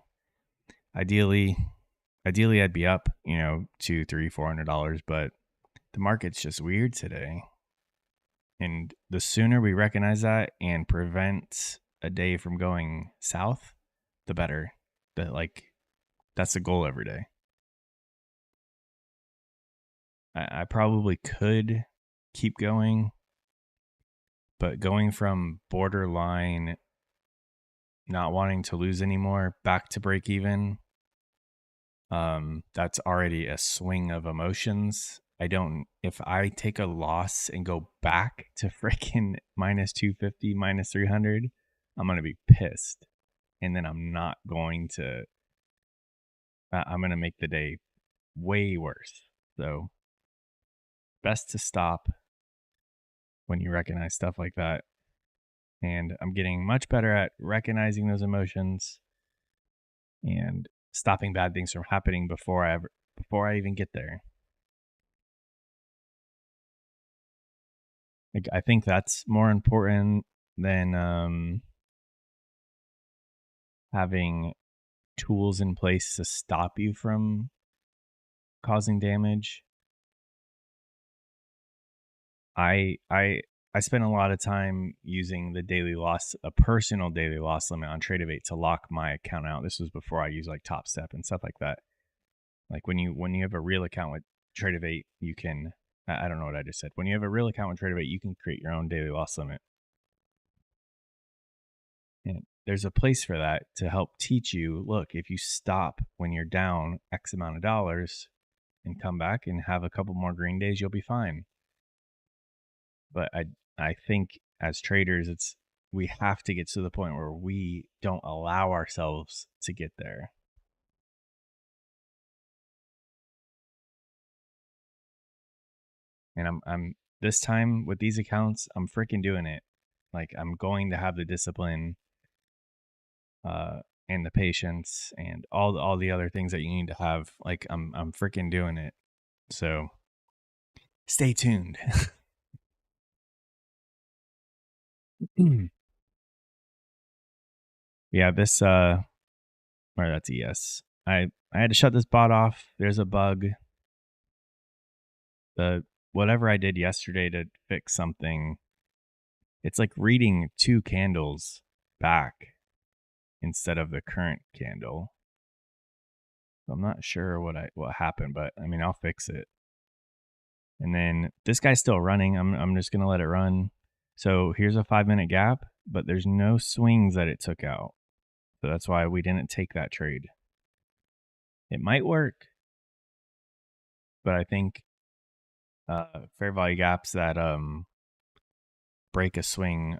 Ideally, I'd be up, $200, $300, $400, but the market's just weird today. And the sooner we recognize that and prevent a day from going south, the better. That's the goal every day. I probably could keep going But going from borderline not wanting to lose anymore back to break even, that's already a swing of emotions. If I take a loss and go back to freaking minus 250, minus 300, I'm going to be pissed. And then I'm going to make the day way worse. So best to stop when you recognize stuff like that. And I'm getting much better at recognizing those emotions and stopping bad things from happening before I even get there. Like, I think that's more important than having tools in place to stop you from causing damage. I spent a lot of time using a personal daily loss limit on Tradeovate to lock my account out. This was before I used like Top Step and stuff like that. Like when you have a real account with Tradeovate, you can, I don't know what I just said. When you have a real account with Tradeovate, you can create your own daily loss limit. And there's a place for that to help teach you, look, if you stop when you're down X amount of dollars and come back and have a couple more green days, you'll be fine. But I think as traders, we have to get to the point where we don't allow ourselves to get there. And I'm this time with these accounts, I'm freaking doing it. Like, I'm going to have the discipline and the patience and all the other things that you need to have. Like, I'm freaking doing it. So stay tuned. Yeah, this or that's ES. I had to shut this bot off. There's a bug. The whatever I did yesterday to fix something, it's like reading 2 candles back instead of the current candle. So I'm not sure what happened, but I mean, I'll fix it. And then this guy's still running. I'm just gonna let it run. So here's a 5-minute gap, but there's no swings that it took out. So that's why we didn't take that trade. It might work, but I think fair value gaps that break a swing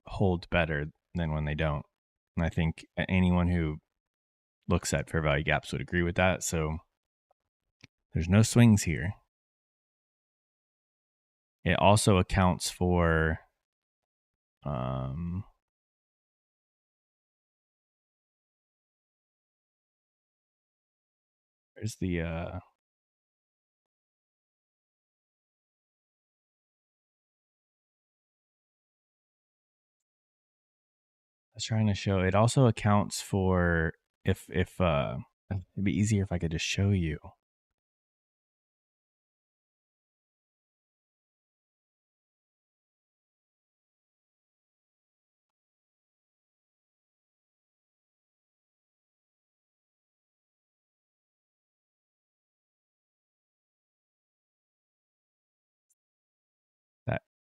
hold better than when they don't. And I think anyone who looks at fair value gaps would agree with that. So there's no swings here. It also accounts for there's the I was trying to show it also accounts for if it'd be easier if I could just show you.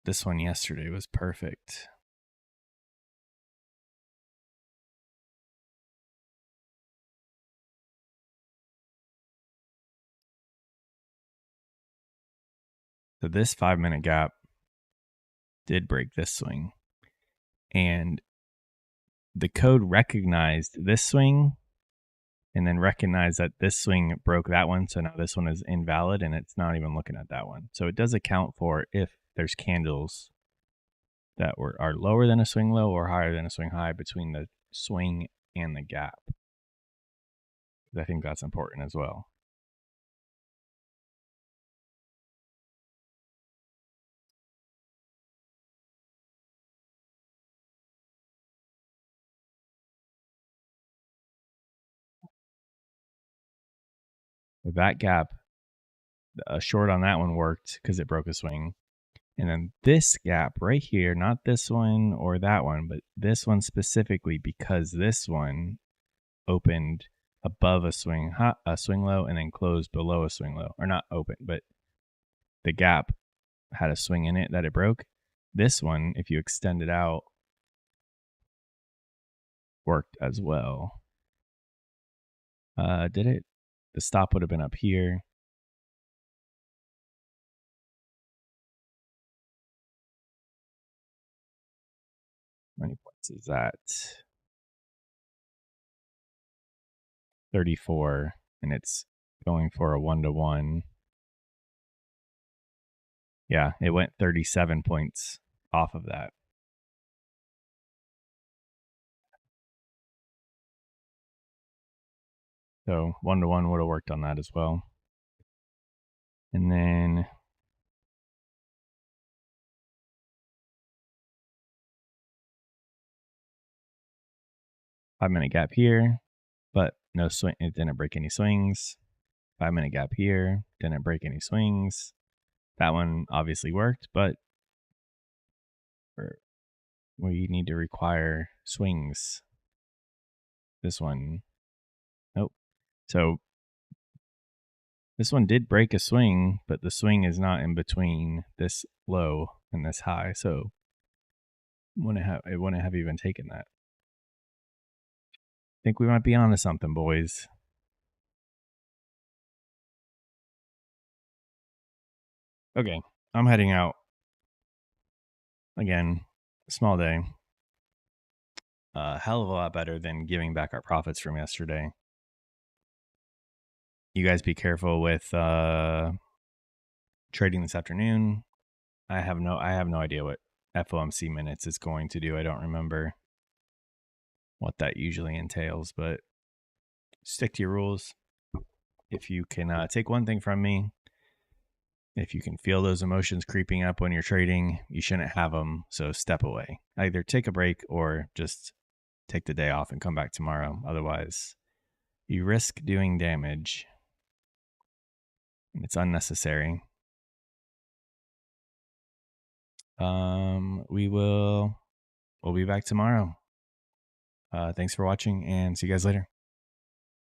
This one yesterday was perfect. So this 5-minute gap did break this swing. And the code recognized this swing and then recognized that this swing broke that one. So now this one is invalid and it's not even looking at that one. So it does account for if there's candles that are lower than a swing low or higher than a swing high between the swing and the gap. I think that's important as well. With that gap, a short on that one worked because it broke a swing. And then this gap right here, not this one or that one, but this one specifically, because this one opened above a swing low and then closed below a swing low, or not open, but the gap had a swing in it that it broke. This one, if you extend it out, worked as well. Did it? The stop would have been up here. How many points is that? 34, and it's going for a 1-to-1. Yeah, it went 37 points off of that. So 1-to-1 would have worked on that as well. And then five-minute gap here, but no swing. It didn't break any swings. 5-minute gap here, didn't break any swings. That one obviously worked, but we need to require swings. This one, nope. So this one did break a swing, but the swing is not in between this low and this high, so it wouldn't have even taken that. I think we might be onto something, boys. Okay, I'm heading out. Again, small day. Hell of a lot better than giving back our profits from yesterday. You guys be careful with trading this afternoon. I have no idea what FOMC minutes is going to do. I don't remember what that usually entails, but stick to your rules. If you can take one thing from me, if you can feel those emotions creeping up when you're trading, you shouldn't have them. So step away. Either take a break or just take the day off and come back tomorrow. Otherwise, you risk doing damage. And it's unnecessary. We'll be back tomorrow. Thanks for watching and see you guys later.